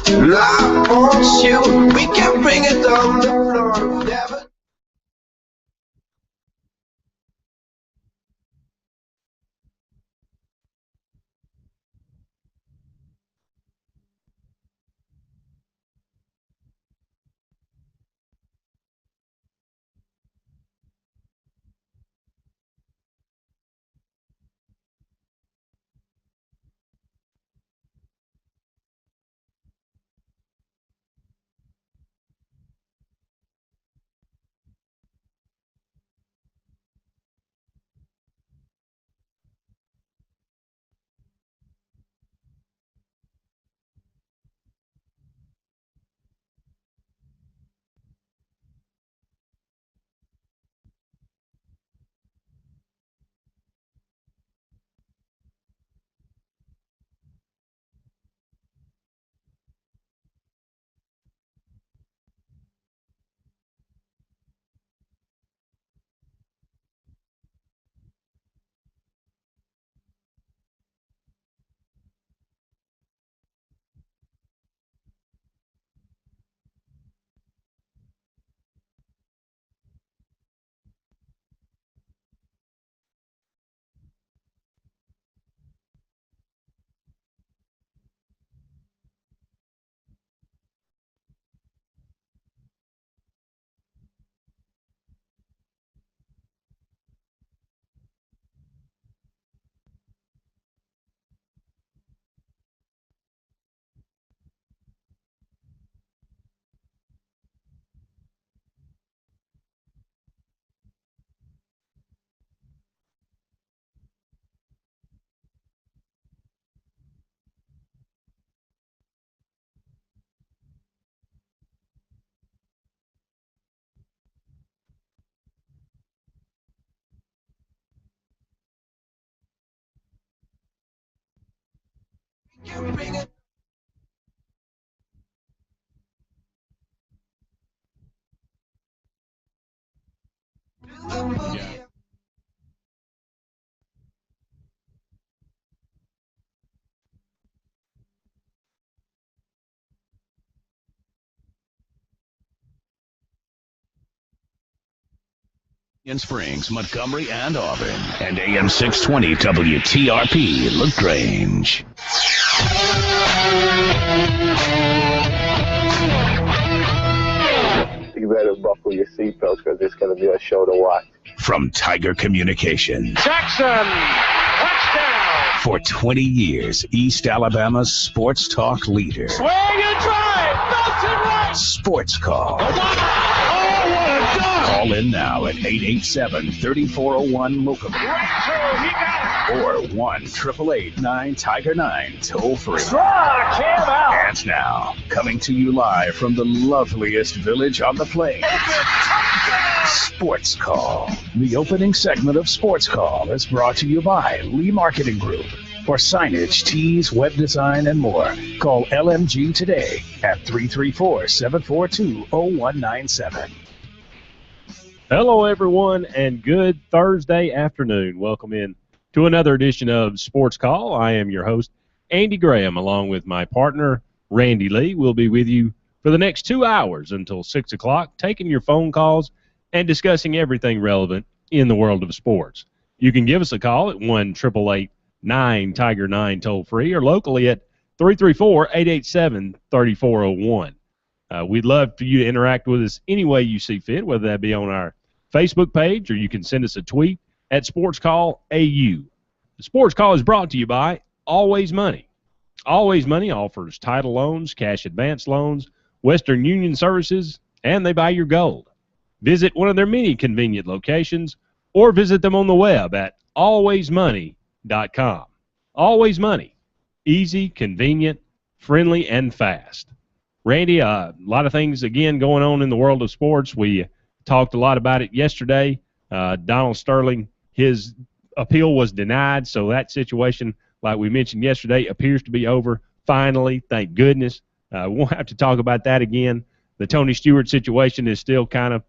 Love wants you, we can bring it on the floor. Never. Bring it. Yeah. In Springs, Montgomery, and Auburn, and AM 620 WTRP, LaGrange. You better buckle your seatbelts because it's going to be a show to watch. From Tiger Communications. Jackson, touchdown. For 20 years, East Alabama's sports talk leader. Swing and drive, belts and right. Sportscall. Oh, what a dunk. Call in now at 887-3401-LOCAL. Right through, he got it. Or 1-888-9-TIGER-9, toll free. Struck him out. And now, coming to you live from the loveliest village on the plains, Sports Call. The opening segment of Sports Call is brought to you by Lee Marketing Group. For signage, tees, web design, and more, call LMG today at 334-742-0197. Hello, everyone, and good Thursday afternoon. Welcome in to another edition of Sports Call. I am your host, Andy Graham, along with my partner, Randy Lee. We'll be with you for the next 2 hours until 6 o'clock, taking your phone calls and discussing everything relevant in the world of sports. You can give us a call at 1-888-9-TIGER-9 toll-free or locally at 334-887-3401. We'd love for you to interact with us any way you see fit, whether that be on our Facebook page or you can send us a tweet at SportsCall AU. The Sports Call is brought to you by Always Money. Always Money offers title loans, cash advance loans, Western Union services, and they buy your gold. Visit one of their many convenient locations or visit them on the web at alwaysmoney.com. Always Money. Easy, convenient, friendly, and fast. Randy, a lot of things, again, going on in the world of sports. We talked a lot about it yesterday. Donald Sterling, his appeal was denied, so that situation, like we mentioned yesterday, appears to be over finally, thank goodness. We won't have to talk about that again. The Tony Stewart situation is still kind of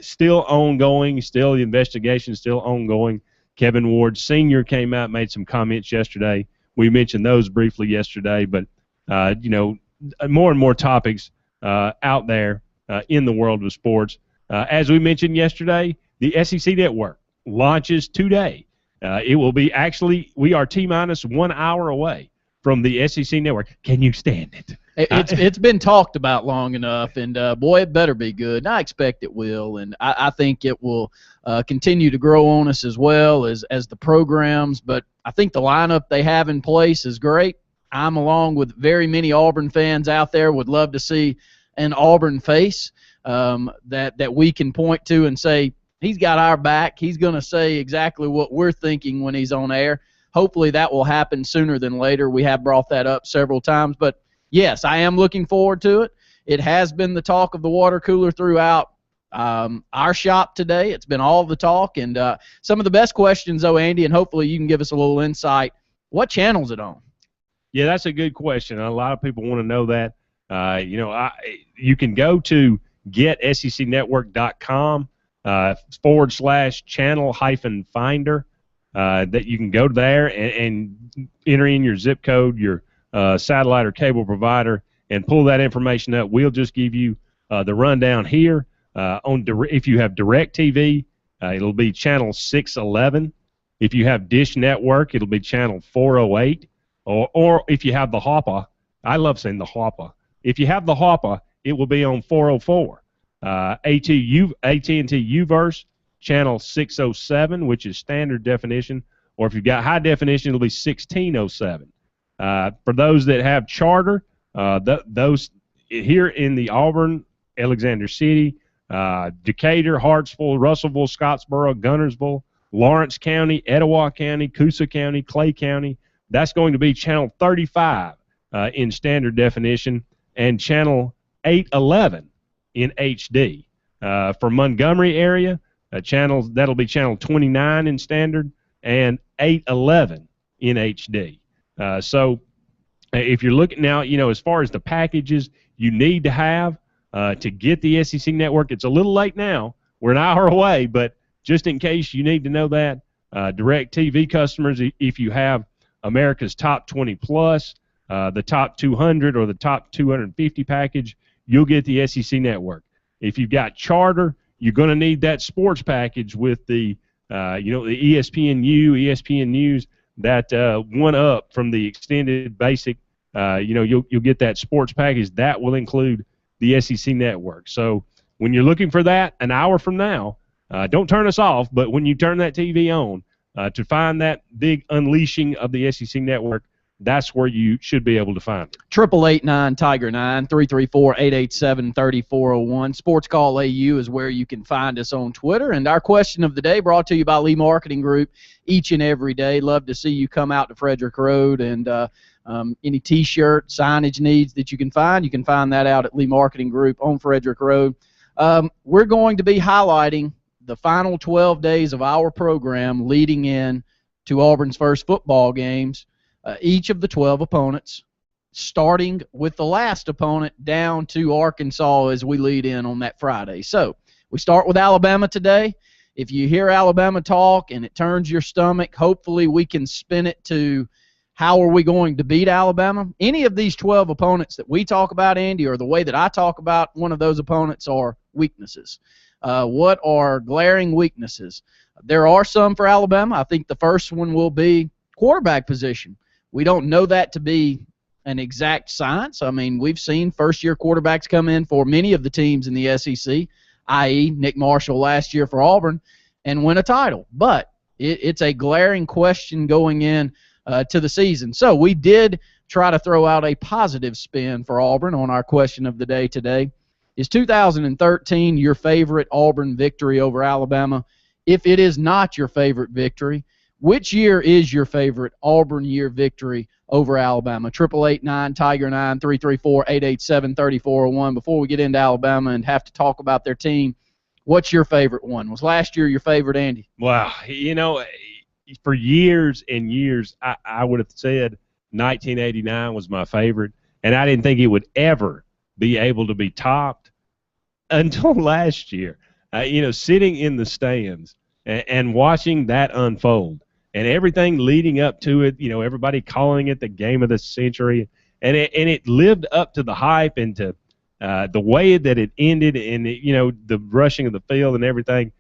still ongoing, still the investigation is still ongoing. Kevin Ward Sr. came out, made some comments yesterday. We mentioned those briefly yesterday, but, more and more topics out there in the world of sports. As we mentioned yesterday, the SEC Network launches today. It will be we are T-minus 1 hour away from the SEC Network. Can you stand it? It's been talked about long enough, and boy, it better be good. And I expect it will, and I think it will continue to grow on us as well as the programs. But I think the lineup they have in place is great. I'm, along with very many Auburn fans out there, would love to see an Auburn face that we can point to and say, he's got our back. He's going to say exactly what we're thinking when he's on air. Hopefully that will happen sooner than later. We have brought that up several times, but yes, I am looking forward to it. It has been the talk of the water cooler throughout our shop today. It's been all the talk, and some of the best questions, though, Andy, and hopefully you can give us a little insight. What channel is it on? Yeah, that's a good question. A lot of people want to know that. You can go to getsecnetwork.com /channel-finder. That you can go there and enter in your zip code, your satellite or cable provider, and pull that information up. We'll just give you the rundown here. If you have DirecTV, it'll be channel 611. If you have Dish Network, it'll be channel 408. Or if you have the Hopper, I love saying the Hopper. If you have the Hopper, it will be on 404. AT&T UVerse, channel 607, which is standard definition. Or if you've got high definition, it'll be 1607. For those that have charter, those here in the Auburn, Alexander City, Decatur, Hartsville, Russellville, Scottsboro, Gunnersville, Lawrence County, Etowah County, Coosa County, Clay County, that's going to be channel 35 in standard definition and channel 811 in HD. For Montgomery area, that'll be channel 29 in standard and 811 in HD. So if you're looking now, as far as the packages you need to have to get the SEC Network, it's a little late now. We're an hour away, but just in case you need to know that, DirecTV customers, if you have America's Top 20 Plus, the Top 200 or the Top 250 package, you'll get the SEC Network. If you've got charter, you're going to need that sports package with the ESPNU, ESPN News, that one up from the extended basic. You'll get that sports package. That will include the SEC Network. So when you're looking for that an hour from now, don't turn us off, but when you turn that TV on to find that big unleashing of the SEC Network, that's where you should be able to find it. 888-9-TIGER-9, 334-887-3401. Sportscall AU is where you can find us on Twitter. And our question of the day brought to you by Lee Marketing Group each and every day. Love to see you come out to Frederick Road, and any T-shirt, signage needs that you can find that out at Lee Marketing Group on Frederick Road. We're going to be highlighting the final 12 days of our program leading in to Auburn's first football games. Each of the 12 opponents, starting with the last opponent down to Arkansas as we lead in on that Friday. So we start with Alabama today. If you hear Alabama talk and it turns your stomach, hopefully we can spin it to how are we going to beat Alabama. Any of these 12 opponents that we talk about, Andy, or the way that I talk about one of those opponents, are weaknesses. What are glaring weaknesses? There are some for Alabama. I think the first one will be quarterback position. We don't know that to be an exact science. I mean, we've seen first-year quarterbacks come in for many of the teams in the SEC, i.e. Nick Marshall last year for Auburn, and win a title. But it's a glaring question going in to the season. So we did try to throw out a positive spin for Auburn on our question of the day today. Is 2013 your favorite Auburn victory over Alabama? If it is not your favorite victory, which year is your favorite Auburn year victory over Alabama? 888-9-TIGER-9, 334-887-3401. Before we get into Alabama and have to talk about their team, what's your favorite one? Was last year your favorite, Andy? Wow. For years and years, I would have said 1989 was my favorite, and I didn't think it would ever be able to be topped until last year. Sitting in the stands and watching that unfold, and everything leading up to it, everybody calling it the game of the century, and it lived up to the hype and to the way that it ended, and the rushing of the field and everything.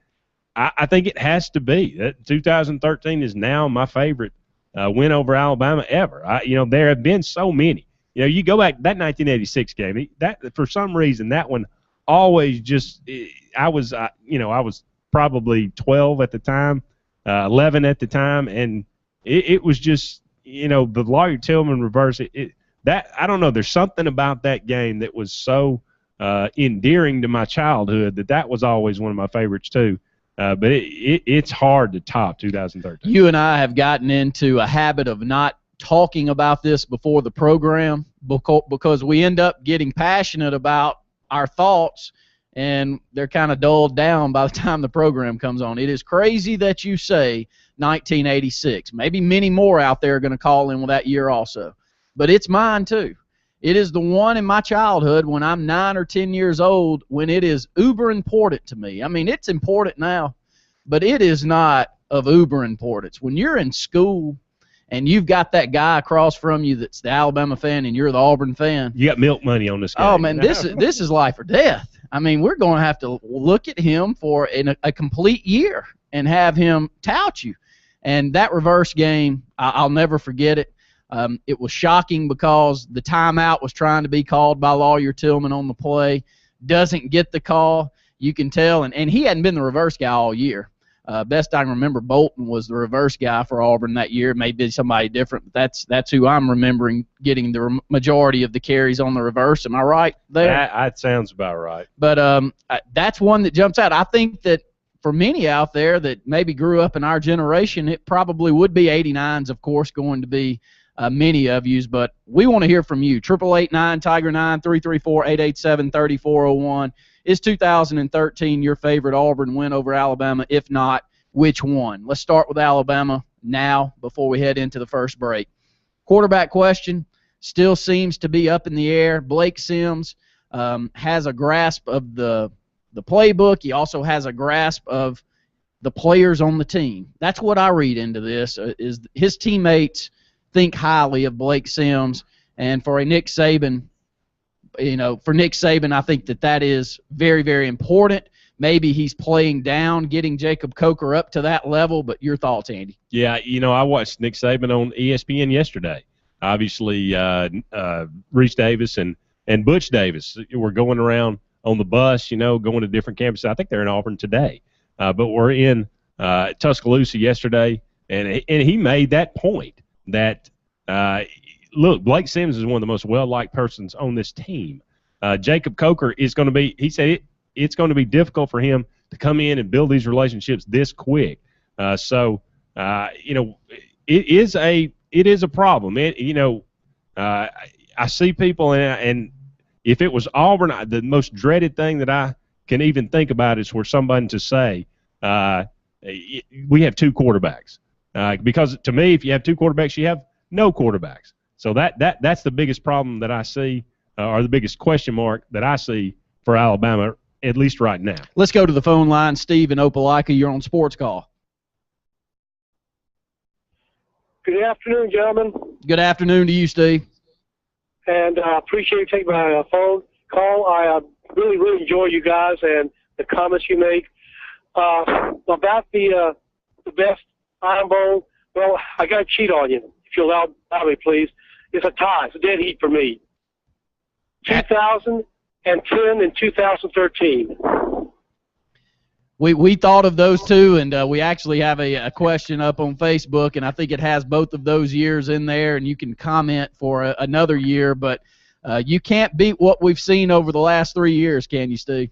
I think it has to be. That 2013 is now my favorite win over Alabama ever. There have been so many. You go back that 1986 game. That for some reason that one always just. I was probably 12 at the time, 11 at the time, and it was just the Lawyer Tillman reverse. That I don't know. There's something about that game that was so endearing to my childhood that was always one of my favorites too. But it's hard to top 2013. You and I have gotten into a habit of not talking about this before the program because we end up getting passionate about our thoughts, and they're kind of dulled down by the time the program comes on. It is crazy that you say 1986. Maybe many more out there are going to call in with that year also. But it's mine too. It is the one in my childhood when I'm 9 or 10 years old when it is uber important to me. I mean, it's important now, but it is not of uber importance. When you're in school and you've got that guy across from you that's the Alabama fan and you're the Auburn fan. You got milk money on this game. Oh, man, this is life or death. I mean, we're going to have to look at him for a complete year and have him tout you. And that reverse game, I'll never forget it. It was shocking because the timeout was trying to be called by Lawyer Tillman on the play. Doesn't get the call. You can tell. And he hadn't been the reverse guy all year. Best I can remember, Bolton was the reverse guy for Auburn that year. Maybe somebody different, but that's who I'm remembering getting the majority of the carries on the reverse. Am I right there? That sounds about right. But that's one that jumps out. I think that for many out there that maybe grew up in our generation, it probably would be 89's, of course, going to be many of yous, but we want to hear from you. 888-9-TIGER-9, 334-887-3401. Is 2013 your favorite Auburn win over Alabama? If not, which one? Let's start with Alabama now before we head into the first break. Quarterback question still seems to be up in the air. Blake Sims has a grasp of the playbook. He also has a grasp of the players on the team. That's what I read into this, is his teammates think highly of Blake Sims, and for Nick Saban, I think that is very, very important. Maybe he's playing down, getting Jacob Coker up to that level, but your thoughts, Andy? Yeah, I watched Nick Saban on ESPN yesterday. Obviously, Reese Davis and Butch Davis were going around on the bus, going to different campuses. I think they're in Auburn today, but we're in Tuscaloosa yesterday, and he made that point that, look, Blake Sims is one of the most well-liked persons on this team. Jacob Coker is going to be – he said it's going to be difficult for him to come in and build these relationships this quick. It is a problem. I see people, and if it was Auburn, the most dreaded thing that I can even think about is for somebody to say, we have two quarterbacks. Because to me, if you have two quarterbacks, you have no quarterbacks. So that's the biggest problem that I see, or the biggest question mark that I see for Alabama, at least right now. Let's go to the phone line. Steve in Opelika, you're on Sports Call. Good afternoon, gentlemen. Good afternoon to you, Steve. And I appreciate you taking my phone call. I really, really enjoy you guys and the comments you make. About the best Iron Bowl, well, I got to cheat on you, if you'll allow me, please. It's a tie. It's a dead heat for me. 2010 and 2013. We thought of those two, and we actually have a question up on Facebook, and I think it has both of those years in there, and you can comment for another year, but you can't beat what we've seen over the last 3 years, can you, Steve?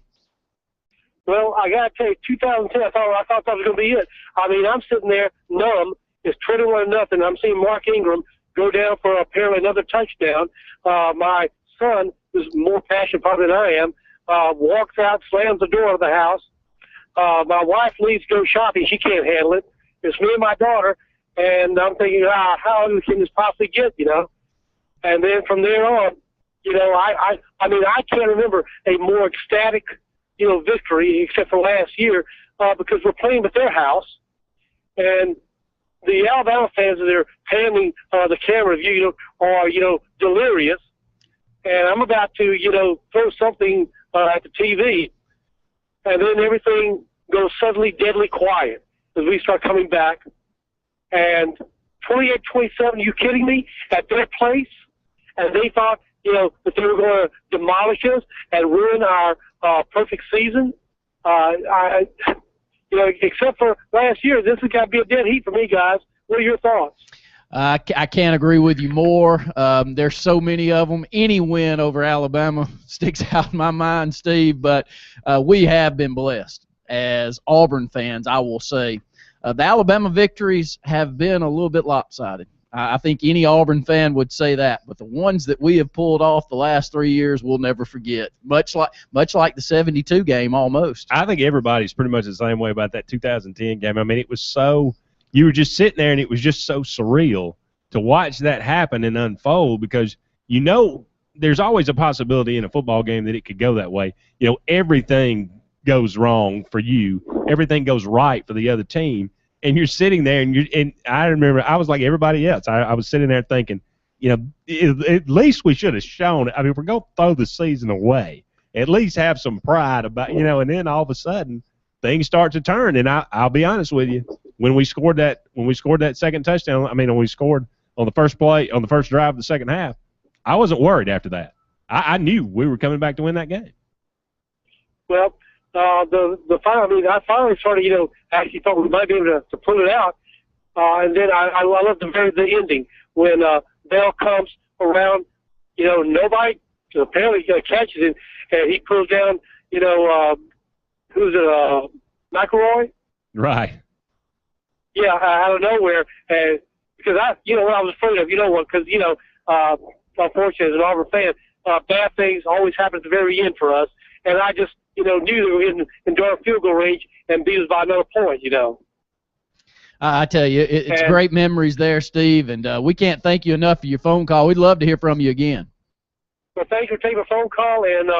Well, I got to tell you, 2010, I thought that was going to be it. I mean, I'm sitting there numb. It's 21-0. I'm seeing Mark Ingram go down for apparently another touchdown. My son, who's more passionate probably than I am, walks out, slams the door of the house. My wife leaves to go shopping. She can't handle it. It's me and my daughter, and I'm thinking, how ugly can this possibly get, And then from there on, I mean, I can't remember a more ecstatic, victory except for last year because we're playing at their house. And the Alabama fans that are panning the camera view, are, delirious. And I'm about to, throw something at the TV, and then everything goes suddenly deadly quiet as we start coming back. And 28-27, you kidding me? At their place, and they thought, that they were going to demolish us and ruin our perfect season. Except for last year, this has got to be a dead heat for me, guys. What are your thoughts? I can't agree with you more. There's so many of them. Any win over Alabama sticks out in my mind, Steve, but we have been blessed. As Auburn fans, I will say, the Alabama victories have been a little bit lopsided. I think any Auburn fan would say that, but the ones that we have pulled off the last 3 years we'll never forget, much like the 72 game almost. I think everybody's pretty much the same way about that 2010 game. I mean, it was so – you were just sitting there, and it was just so surreal to watch that happen and unfold, because there's always a possibility in a football game that it could go that way. Everything goes wrong for you. Everything goes right for the other team. And you're sitting there, and I remember I was like everybody else. I was sitting there thinking, at least we should have shown it. I mean, if we're going to throw the season away, at least have some pride about, and then all of a sudden things start to turn. And I'll be honest with you, when we scored that second touchdown, when we scored on the first play, on the first drive of the second half, I wasn't worried after that. I knew we were coming back to win that game. Well, the final, I finally started, actually thought we might be able to pull it out. And then I love the ending when Bell comes around, nobody apparently catches it, and he pulls down, who's it, McElroy? Right. Yeah, out of nowhere. And because what I was afraid of, because, unfortunately, as an Auburn fan, bad things always happen at the very end for us. And I just, knew they were in dark field goal range and beat us by another point, I tell you, it's great memories there, Steve, and we can't thank you enough for your phone call. We'd love to hear from you again. Well, thanks for taking a phone call, and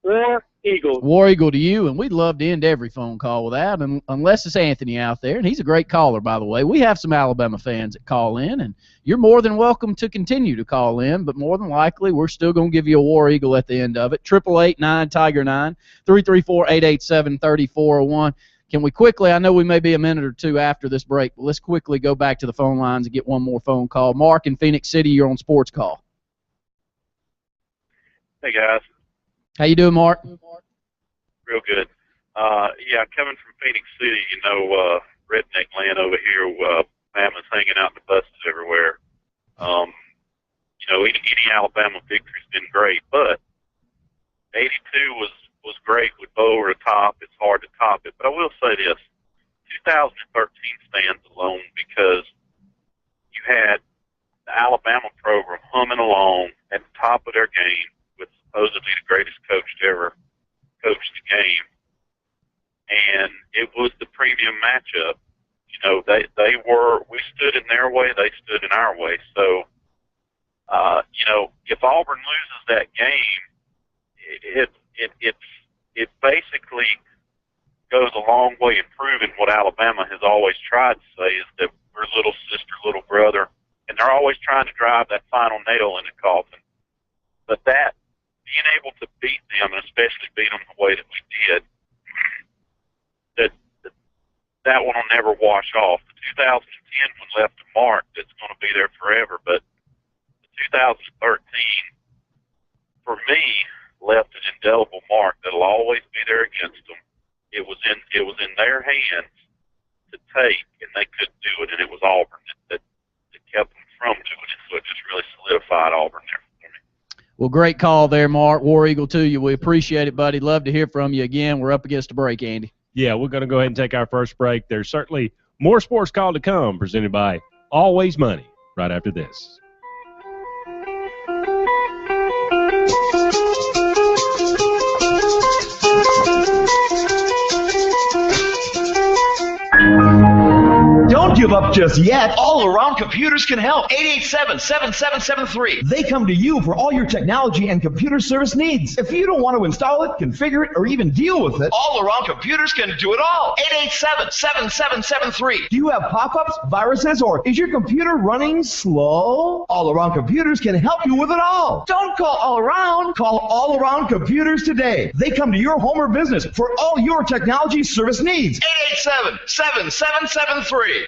War Eagle. War Eagle to you, and we'd love to end every phone call with that, unless it's Anthony out there, and he's a great caller, by the way. We have some Alabama fans that call in, and you're more than welcome to continue to call in, but more than likely we're still going to give you a War Eagle at the end of it. 888-9-TIGER-9, 334-887-3401. Can we quickly, I know we may be a minute or two after this break, but let's quickly go back to the phone lines and get one more phone call. Mark in Phoenix City, you're on Sports Call. Hey, guys. How you doing, Mark? Real good. Coming from Phoenix City, redneck land over here, Bama's hanging out in the buses everywhere. Any Alabama victory's been great, but 82 was great with Bo over the top. It's hard to top it. But I will say this, 2013 stands alone because you had the Alabama program humming along at the top of their game with supposedly the greatest coach to ever coach the game. And it was the premium matchup. We stood in their way, they stood in our way. So, if Auburn loses that game, it basically goes a long way in proving what Alabama has always tried to say, is that we're little sister, little brother, and they're always trying to drive that final nail in the coffin. But that, being able to beat them, and especially beat them the way that we did, that one will never wash off. The 2010 one left a mark that's going to be there forever, but the 2013, for me, left an indelible mark that'll always be there against them. It was in their hands to take, and they couldn't do it, and it was Auburn that kept them from doing it. So it just really solidified Auburn there for me. Well, great call there, Mark. War Eagle to you. We appreciate it, buddy. Love to hear from you again. We're up against a break, Andy. Yeah, we're going to go ahead and take our first break. There's certainly more Sports Call to come, presented by Always Money, right after this. Don't give up just yet. All Around Computers can help. 887-7773. They come to you for all your technology and computer service needs. If you don't want to install it, configure it, or even deal with it, All Around Computers can do it all. 887-7773. do you have pop-ups, viruses, or is your computer running slow? All Around Computers can help you with it all. Don't call All Around. Call All Around Computers today. They come to your home or business for all your technology service needs. 887-7773.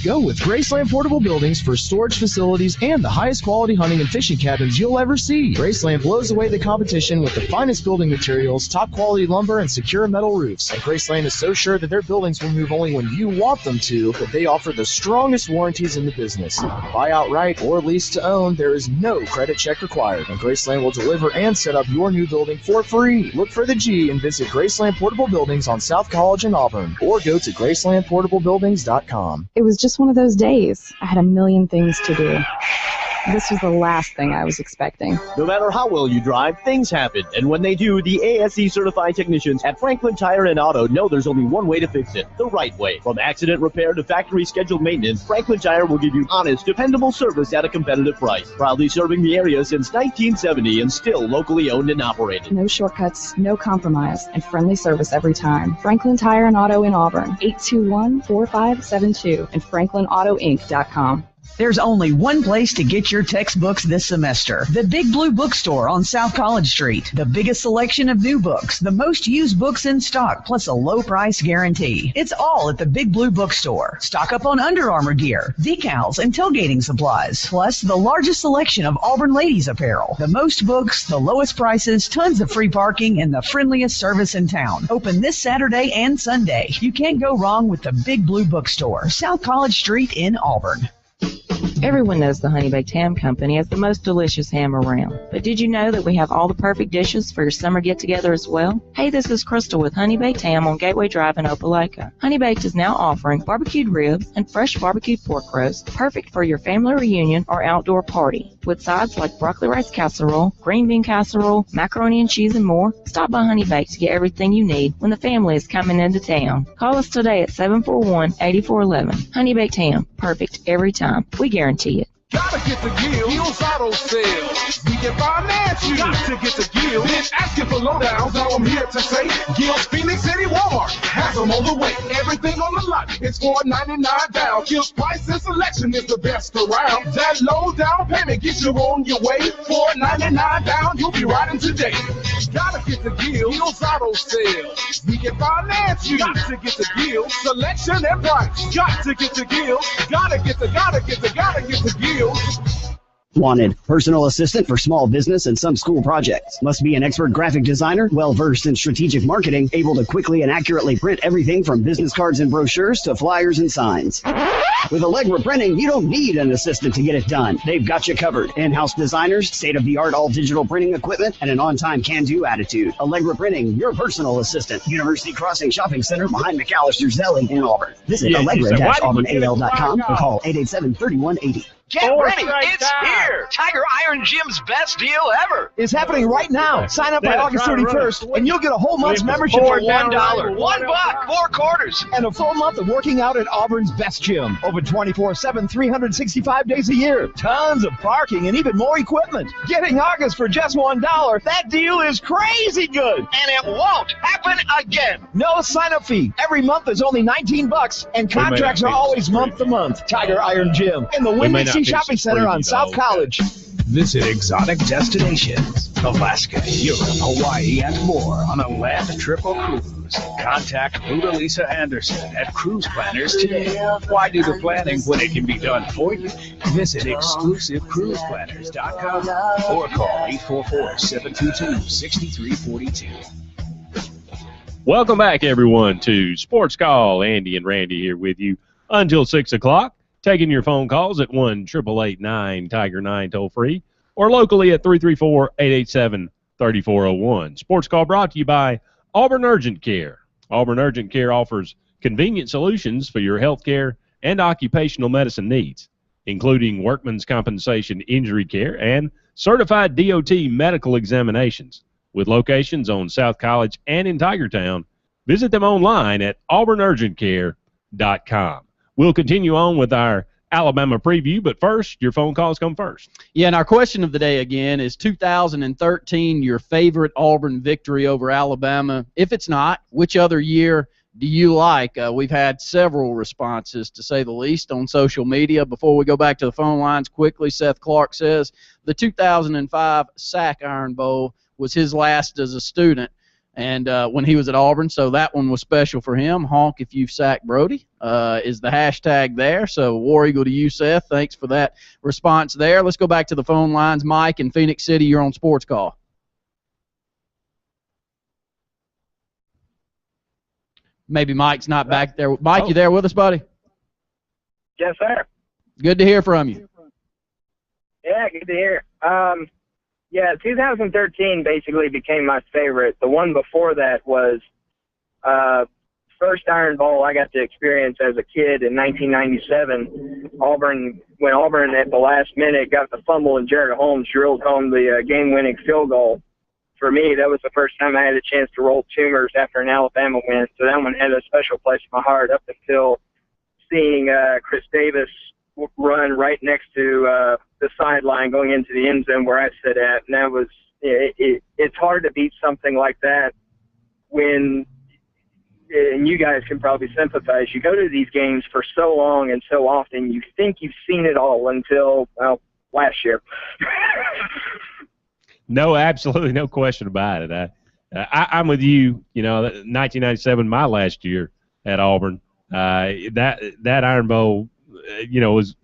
Go with Graceland Portable Buildings for storage facilities and the highest quality hunting and fishing cabins you'll ever see. Graceland blows away the competition with the finest building materials, top quality lumber, and secure metal roofs. And Graceland is so sure that their buildings will move only when you want them to that they offer the strongest warranties in the business. Buy outright or lease to own, there is no credit check required. And Graceland will deliver and set up your new building for free. Look for the G and visit Graceland Portable Buildings on South College in Auburn, or go to GracelandPortableBuildings.com. It was just one of those days. I had a million things to do. This was the last thing I was expecting. No matter how well you drive, things happen. And when they do, the ASE certified technicians at Franklin Tire and Auto know there's only one way to fix it, the right way. From accident repair to factory scheduled maintenance, Franklin Tire will give you honest, dependable service at a competitive price. Proudly serving the area since 1970 and still locally owned and operated. No shortcuts, no compromise, and friendly service every time. Franklin Tire and Auto in Auburn, 821-4572 and FranklinAutoInc.com. There's only one place to get your textbooks this semester. The Big Blue Bookstore on South College Street. The biggest selection of new books, the most used books in stock, plus a low price guarantee. It's all at the Big Blue Bookstore. Stock up on Under Armour gear, decals, and tailgating supplies. Plus the largest selection of Auburn ladies apparel. The most books, the lowest prices, tons of free parking, and the friendliest service in town. Open this Saturday and Sunday. You can't go wrong with the Big Blue Bookstore, South College Street in Auburn. Everyone knows the Honey Baked Ham Company is the most delicious ham around. But did you know that we have all the perfect dishes for your summer get-together as well? Hey, this is Crystal with Honey Baked Ham on Gateway Drive in Opelika. Honey Baked is now offering barbecued ribs and fresh barbecued pork roast, perfect for your family reunion or outdoor party. With sides like broccoli rice casserole, green bean casserole, macaroni and cheese, and more, stop by Honey Baked to get everything you need when the family is coming into town. Call us today at 741-8411. Honey Baked Ham, perfect every time. We guarantee it. Gotta get the Gills Auto Sales. We can finance you. Got to get the Gills. Bitch, asking for lowdowns. All I'm here to say, Gills Phoenix City Walmart has them on the way. Everything on the lot, it's $4.99 down. Gills price and selection is the best around. That low down payment gets you on your way. $4.99 down, you'll be riding today. Gotta get the Gills Auto Sales. We can finance you. Got to get the Gills. Selection and price. Got to get the Gills. Gotta get the Gills. Wanted. Personal assistant for small business and some school projects. Must be an expert graphic designer, well-versed in strategic marketing, able to quickly and accurately print everything from business cards and brochures to flyers and signs. With Allegra Printing, you don't need an assistant to get it done. They've got you covered. In-house designers, state-of-the-art all-digital printing equipment, and an on-time can-do attitude. Allegra Printing, your personal assistant. University Crossing Shopping Center behind McAllister's Deli in Auburn. Visit Allegra-AuburnAL.com or call 887-3180. Get ready, it's here! Tiger Iron Gym's best deal ever! It's happening right now. Sign up by August 31st, and you'll get a whole month's membership for $1. $1, 4 quarters. And a full month of working out at Auburn's best gym. Open 24/7, 365 days a year. Tons of parking and even more equipment. Getting August for just $1. That deal is crazy good. And it won't happen again. No sign-up fee. Every month is only $19, and contracts are always month to month. Tiger Iron Gym in the Winn-Dixie Shopping Center on South College. Visit exotic destinations, Alaska, Europe, Hawaii, and more on a land trip or cruise. Contact Buddha Lisa Anderson at Cruise Planners today. Why do the planning when it can be done for you? Visit exclusivecruiseplanners.com or call 844-722-6342. Welcome back, everyone, to Sports Call. Andy and Randy here with you until 6 o'clock. Taking your phone calls at 1-888-9-TIGER-9 toll-free or locally at 334-887-3401. Sports Call brought to you by Auburn Urgent Care. Auburn Urgent Care offers convenient solutions for your health care and occupational medicine needs, including workman's compensation injury care and certified DOT medical examinations. With locations on South College and in Tigertown, visit them online at auburnurgentcare.com. we'll continue on with our Alabama preview, but first, your phone calls come first. Yeah, and our question of the day again is 2013 your favorite Auburn victory over Alabama? If it's not, which other year do you like? We've had several responses, to say the least, on social media. Before we go back to the phone lines quickly, Seth Clark says the 2005 Sack Iron Bowl was his last as a student, and when he was at Auburn, so that one was special for him. Honk if you've sacked Brody is the hashtag there. So War Eagle to you, Seth. Thanks for that response there. Let's go back to the phone lines. Mike in Phoenix City, you're on Sports Call. Maybe Mike's not back there. Mike, you there with us, buddy? Yes, sir. Good to hear from you. Yeah, good to hear. Yeah, 2013 basically became my favorite. The one before that was first Iron Bowl I got to experience as a kid in 1997. When Auburn at the last minute got the fumble and Jared Holmes drilled home the game-winning field goal. For me, that was the first time I had a chance to roll tumors after an Alabama win. So that one had a special place in my heart up until seeing Chris Davis run right next to the sideline going into the end zone where I sit at. And that was it's hard to beat something like that when, and you guys can probably sympathize, you go to these games for so long and so often, you think you've seen it all until, well, last year. No, absolutely no question about it. I'm with you. 1997, my last year at Auburn, that Iron Bowl, was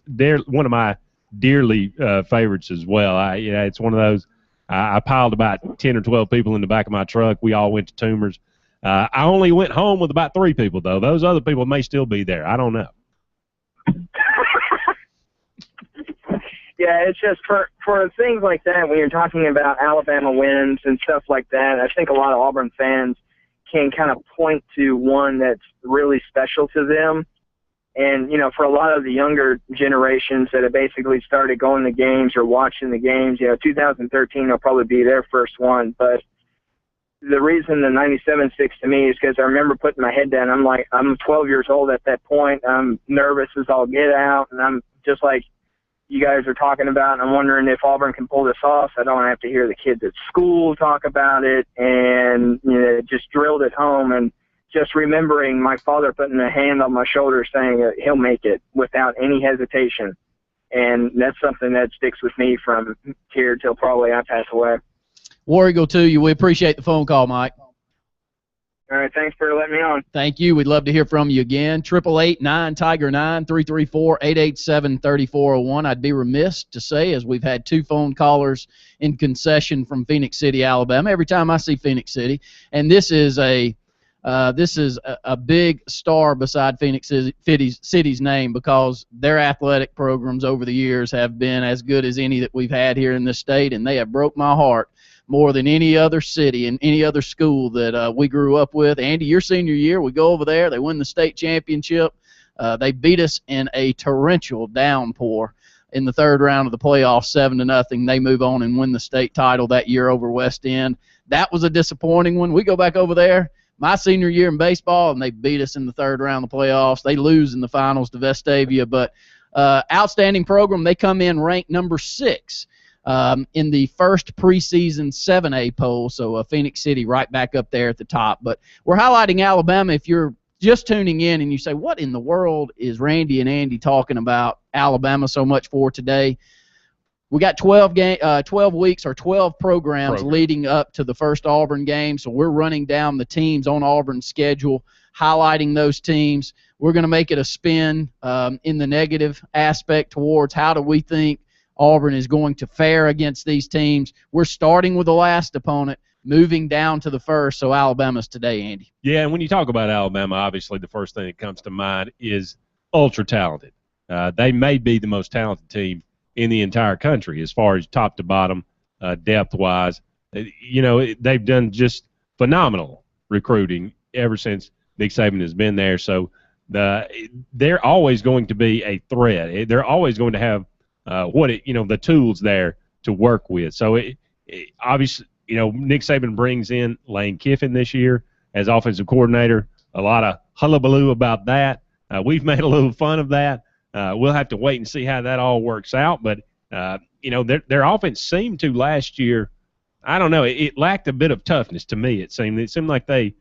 one of my dearly favorites as well. It's one of those. I piled about 10 or 12 people in the back of my truck. We all went to tumors. I only went home with about 3 people, though. Those other people may still be there. I don't know. Yeah, it's just for things like that, when you're talking about Alabama wins and stuff like that, I think a lot of Auburn fans can kind of point to one that's really special to them. And, for a lot of the younger generations that have basically started going to games or watching the games, 2013 will probably be their first one. But the reason the 97 sticks to me is because I remember putting my head down. I'm 12 years old at that point. I'm nervous as all get out, and I'm just like you guys are talking about, and I'm wondering if Auburn can pull this off. I don't have to hear the kids at school talk about it, and just drilled it home. And just remembering my father putting a hand on my shoulder saying he'll make it without any hesitation. And that's something that sticks with me from here till probably I pass away. War Eagle to you. We appreciate the phone call, Mike. All right, thanks for letting me on. Thank you. We'd love to hear from you again. 888-9-TIGER-9, 334-887-3401. I'd be remiss to say, as we've had 2 phone callers in concession from Phoenix City, Alabama, every time I see Phoenix City, and this is a big star beside Phoenix City's name, because their athletic programs over the years have been as good as any that we've had here in this state, and they have broke my heart more than any other city and any other school that we grew up with. Andy, your senior year, we go over there, they win the state championship. They beat us in a torrential downpour in the 3rd round of the playoffs, 7-0. They move on and win the state title that year over West End. That was a disappointing one. We go back over there, my senior year in baseball, and they beat us in the 3rd round of the playoffs. They lose in the finals to Vestavia, but outstanding program. They come in ranked number 6. In the first preseason 7A poll, so Phoenix City right back up there at the top. But we're highlighting Alabama. If you're just tuning in and you say, what in the world is Randy and Andy talking about Alabama so much for today? We got 12 weeks or 12 programs leading up to the first Auburn game, so we're running down the teams on Auburn's schedule, highlighting those teams. We're going to make it a spin in the negative aspect towards how do we think Auburn is going to fare against these teams. We're starting with the last opponent, moving down to the first, so Alabama's today, Andy. Yeah, and when you talk about Alabama, obviously the first thing that comes to mind is ultra-talented. They may be the most talented team in the entire country as far as top to bottom, depth-wise. They've done just phenomenal recruiting ever since Nick Saban has been there. So they're always going to be a threat. They're always going to have the tools there to work with. So obviously, Nick Saban brings in Lane Kiffin this year as offensive coordinator. A lot of hullabaloo about that. We've made a little fun of that. We'll have to wait and see how that all works out. But, their offense seemed to last year, I don't know, it lacked a bit of toughness to me, it seemed. It seemed like they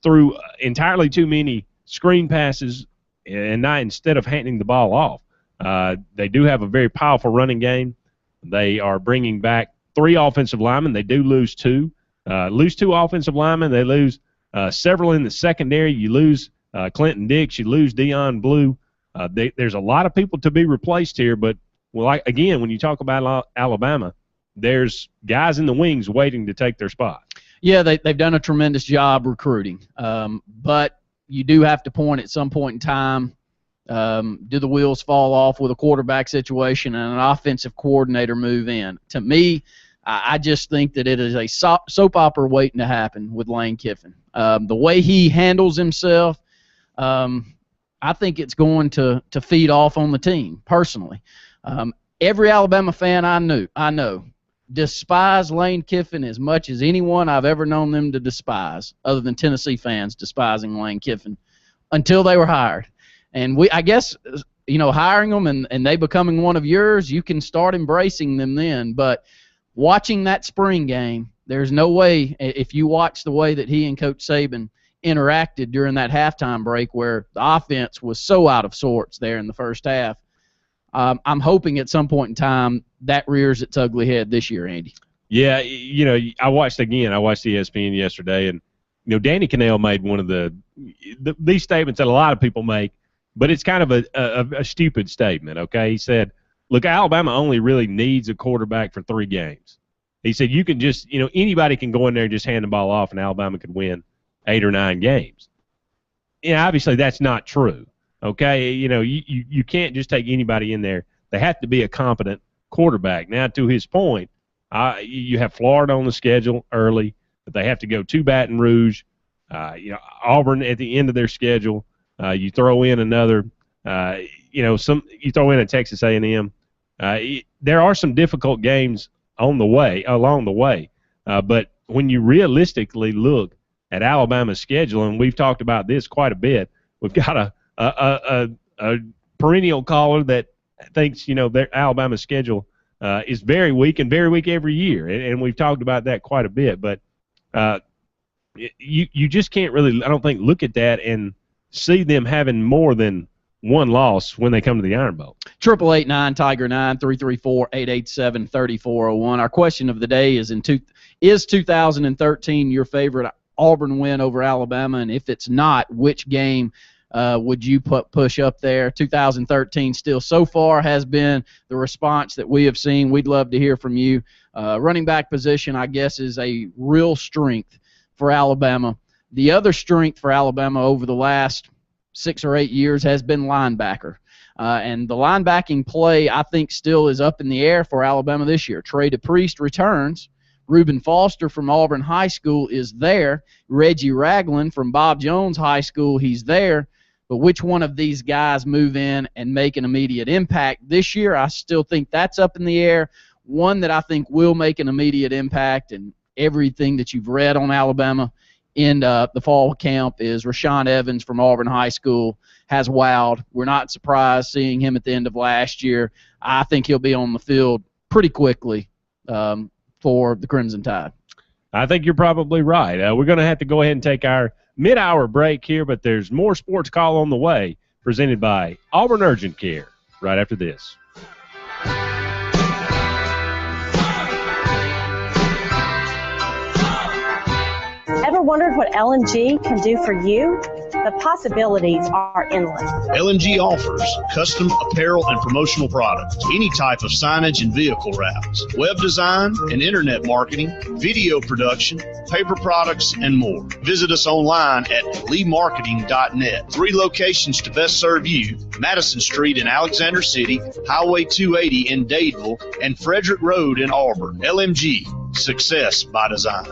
threw entirely too many screen passes and not instead of handing the ball off. They do have a very powerful running game. They are bringing back 3 offensive linemen. They do lose 2. Lose 2 offensive linemen. They lose several in the secondary. You lose Clinton Dix. You lose Deion Blue. There's a lot of people to be replaced here, but again, when you talk about Alabama, there's guys in the wings waiting to take their spot. Yeah, they've done a tremendous job recruiting, but you do have to point at some point in time, do the wheels fall off with a quarterback situation and an offensive coordinator move in? To me, I just think that it is a soap opera waiting to happen with Lane Kiffin. The way he handles himself, I think it's going to feed off on the team, personally. Every Alabama fan I know despise Lane Kiffin as much as anyone I've ever known them to despise, other than Tennessee fans despising Lane Kiffin, until they were hired. And I guess, hiring them and they becoming one of yours, you can start embracing them then. But watching that spring game, there's no way, if you watch the way that he and Coach Saban interacted during that halftime break where the offense was so out of sorts there in the first half, I'm hoping at some point in time that rears its ugly head this year, Andy. Yeah, I watched ESPN yesterday, and Danny Cannell made one of these statements that a lot of people make, but it's kind of a stupid statement. Okay, he said, "Look, Alabama only really needs a quarterback for 3 games." He said, "You can just, anybody can go in there and just hand the ball off, and Alabama could win 8 or 9 games." Obviously that's not true. Okay, you can't just take anybody in there. They have to be a competent quarterback. Now, to his point, you have Florida on the schedule early, but they have to go to Baton Rouge. Auburn at the end of their schedule. You throw in another, you throw in a Texas A&M. There are some difficult games along the way. But when you realistically look at Alabama's schedule, and we've talked about this quite a bit, we've got a perennial caller that thinks, their Alabama schedule is very weak and very weak every year, and we've talked about that quite a bit. But you just can't really, I don't think, look at that and see them having more than one loss when they come to the Iron Bowl. 888-9-TIGER-9, 334-887-3401. Our question of the day is: is 2013 your favorite Auburn win over Alabama? And if it's not, which game would you push up there? 2013 still so far has been the response that we have seen. We'd love to hear from you. Running back position, I guess, is a real strength for Alabama. The other strength for Alabama over the last 6 or 8 years has been linebacker. And the linebacking play, I think, still is up in the air for Alabama this year. Trey DePriest returns. Reuben Foster from Auburn High School is there. Reggie Ragland from Bob Jones High School, he's there. But which one of these guys move in and make an immediate impact this year? I still think that's up in the air. One that I think will make an immediate impact, and everything that you've read on Alabama in the fall camp, is Rashaan Evans from Auburn High School has wowed. We're not surprised seeing him at the end of last year. I think he'll be on the field pretty quickly for the Crimson Tide. I think you're probably right. We're going to have to go ahead and take our mid-hour break here, but there's more Sports Call on the way, presented by Auburn Urgent Care, right after this. Ever wondered what LNG can do for you? The possibilities are endless. LNG offers custom apparel and promotional products, any type of signage and vehicle wraps, web design and internet marketing, video production, paper products, and more. Visit us online at leemarketing.net. 3 locations to best serve you: Madison Street in Alexander City, Highway 280 in Dadeville, and Frederick Road in Auburn. LMG, success by design.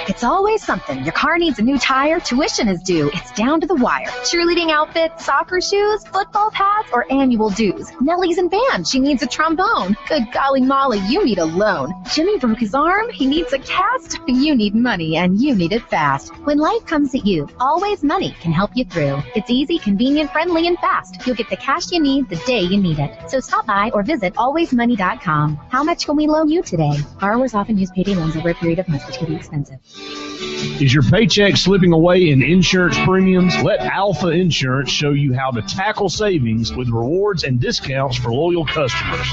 It's always something. Your car needs a new tire, tuition is due. It's down to the wire. Cheerleading outfit, soccer shoes, football pads, or annual dues. Nellie's in band. She needs a trombone. Good golly Molly, you need a loan. Jimmy broke his arm. He needs a cast. You need money, and you need it fast. When life comes at you, Always Money can help you through. It's easy, convenient, friendly, and fast. You'll get the cash you need the day you need it. So stop by or visit alwaysmoney.com. How much can we loan you today? Borrowers often use payday loans over a period of months, which can be expensive. Is your paycheck slipping away in insurance premiums? Let Alpha Insurance show you how to tackle savings with rewards and discounts for loyal customers.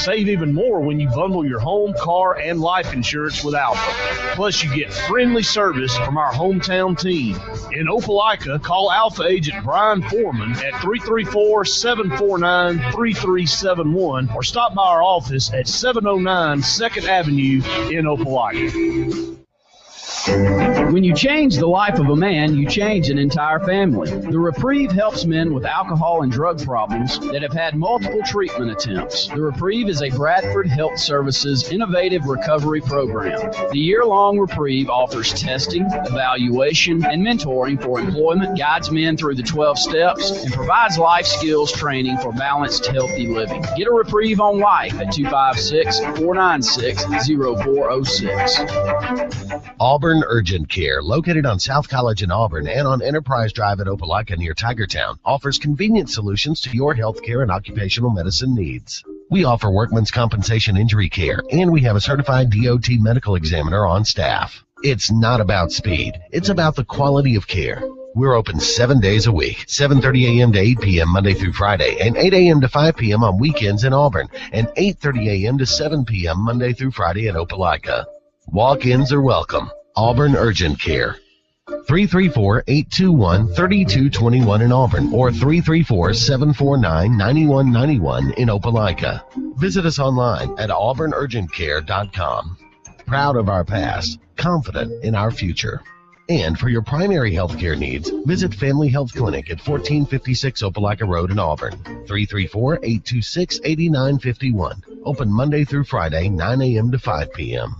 Save even more when you bundle your home, car, and life insurance with Alpha. Plus, you get friendly service from our hometown team. In Opelika, call Alpha agent Brian Foreman at 334-749-3371 or stop by our office at 709 2nd Avenue in Opelika. When you change the life of a man, you change an entire family. The Reprieve helps men with alcohol and drug problems that have had multiple treatment attempts. The Reprieve is a Bradford Health Services innovative recovery program. The year-long Reprieve offers testing, evaluation, and mentoring for employment, guides men through the 12 steps, and provides life skills training for balanced, healthy living. Get a Reprieve on life at 256-496-0406. Auburn Urgent Care, located on South College in Auburn and on Enterprise Drive at Opelika near Tigertown, offers convenient solutions to your health care and occupational medicine needs. We offer workman's compensation injury care, and we have a certified DOT medical examiner on staff. It's not about speed. It's about the quality of care. We're open 7 days a week, 7:30 a.m. to 8 p.m. Monday through Friday, and 8 a.m. to 5 p.m. on weekends in Auburn, and 8:30 a.m. to 7 p.m. Monday through Friday in Opelika. Walk-ins are welcome. Auburn Urgent Care. 334-821-3221 in Auburn or 334-749-9191 in Opelika. Visit us online at auburnurgentcare.com. Proud of our past, confident in our future. And for your primary health care needs, visit Family Health Clinic at 1456 Opelika Road in Auburn. 334-826-8951. Open Monday through Friday, 9 a.m. to 5 p.m.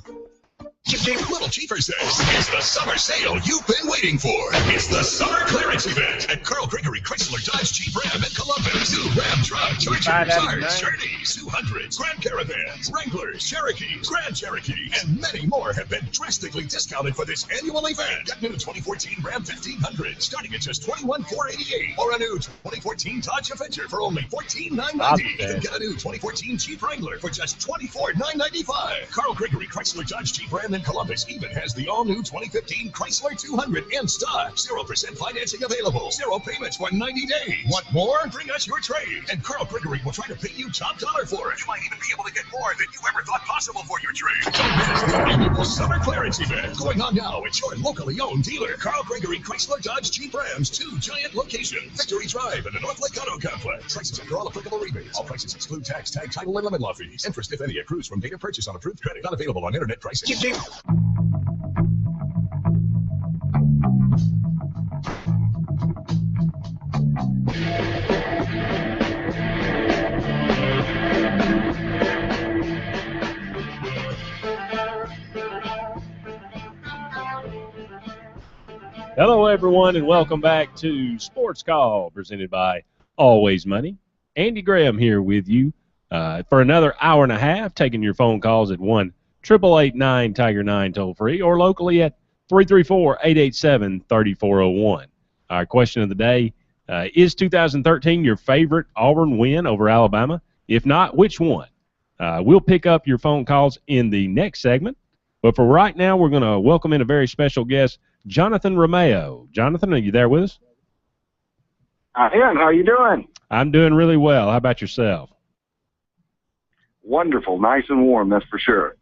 Little Cheaper says it's the summer sale you've been waiting for. It's the summer clearance event at Carl Gregory Chrysler Dodge Jeep Ram and Columbus. New Ram trucks, Chargers, Journeys, 200s, Grand Caravans, Wranglers, Cherokees, Grand Cherokee, and many more have been drastically discounted for this annual event. Get new 2014 Ram 1500 starting at just $21,488, or a new 2014 Dodge Avenger for only $14,990. Even get a new 2014 Jeep Wrangler for just $24,995. Carl Gregory Chrysler Dodge Jeep Ram and Columbus even has the all-new 2015 Chrysler 200 in stock. 0% financing available. 0 payments for 90 days. Want more? Bring us your trade, and Carl Gregory will try to pay you top dollar for it. You might even be able to get more than you ever thought possible for your trade. Don't miss the annual summer clearance event going on now at your locally owned dealer. Carl Gregory Chrysler Dodge Jeep Rams, 2 giant locations. Victory Drive and the North Lake Auto Complex. Prices after all applicable rebates. All prices exclude tax, tag, title, and limit law fees. Interest, if any, accrues from date of purchase on approved credit. Not available on internet pricing. Hello, everyone, and welcome back to Sports Call, presented by Always Money. Andy Graham here with you for another hour and a half, taking your phone calls at 1-888-9-TIGER-9 toll-free or locally at 334-887-3401. Our question of the day, is 2013 your favorite Auburn win over Alabama? If not, which one? We'll pick up your phone calls in the next segment, but for right now, we're going to welcome in a very special guest, Jonathan Romeo. Jonathan, are you there with us? I am. How are you doing? I'm doing really well. How about yourself? Wonderful. Nice and warm, that's for sure.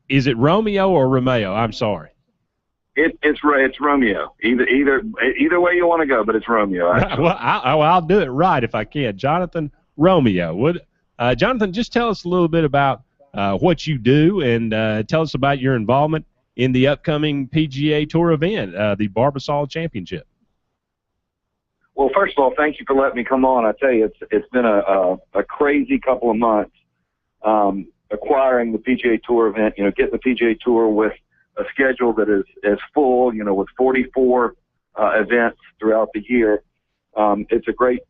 Is it Romeo or Romeo? I'm sorry. It's Romeo. Either way you want to go, but it's Romeo. Well, I'll do it right if I can. Jonathan Romeo. Jonathan, just tell us a little bit about what you do and tell us about your involvement in the upcoming PGA Tour event, the Barbasol Championship. Well, first of all, thank you for letting me come on. I tell you, it's been a crazy couple of months acquiring the PGA Tour event. You know, getting the PGA Tour with a schedule that is full, with 44 events throughout the year. It's a great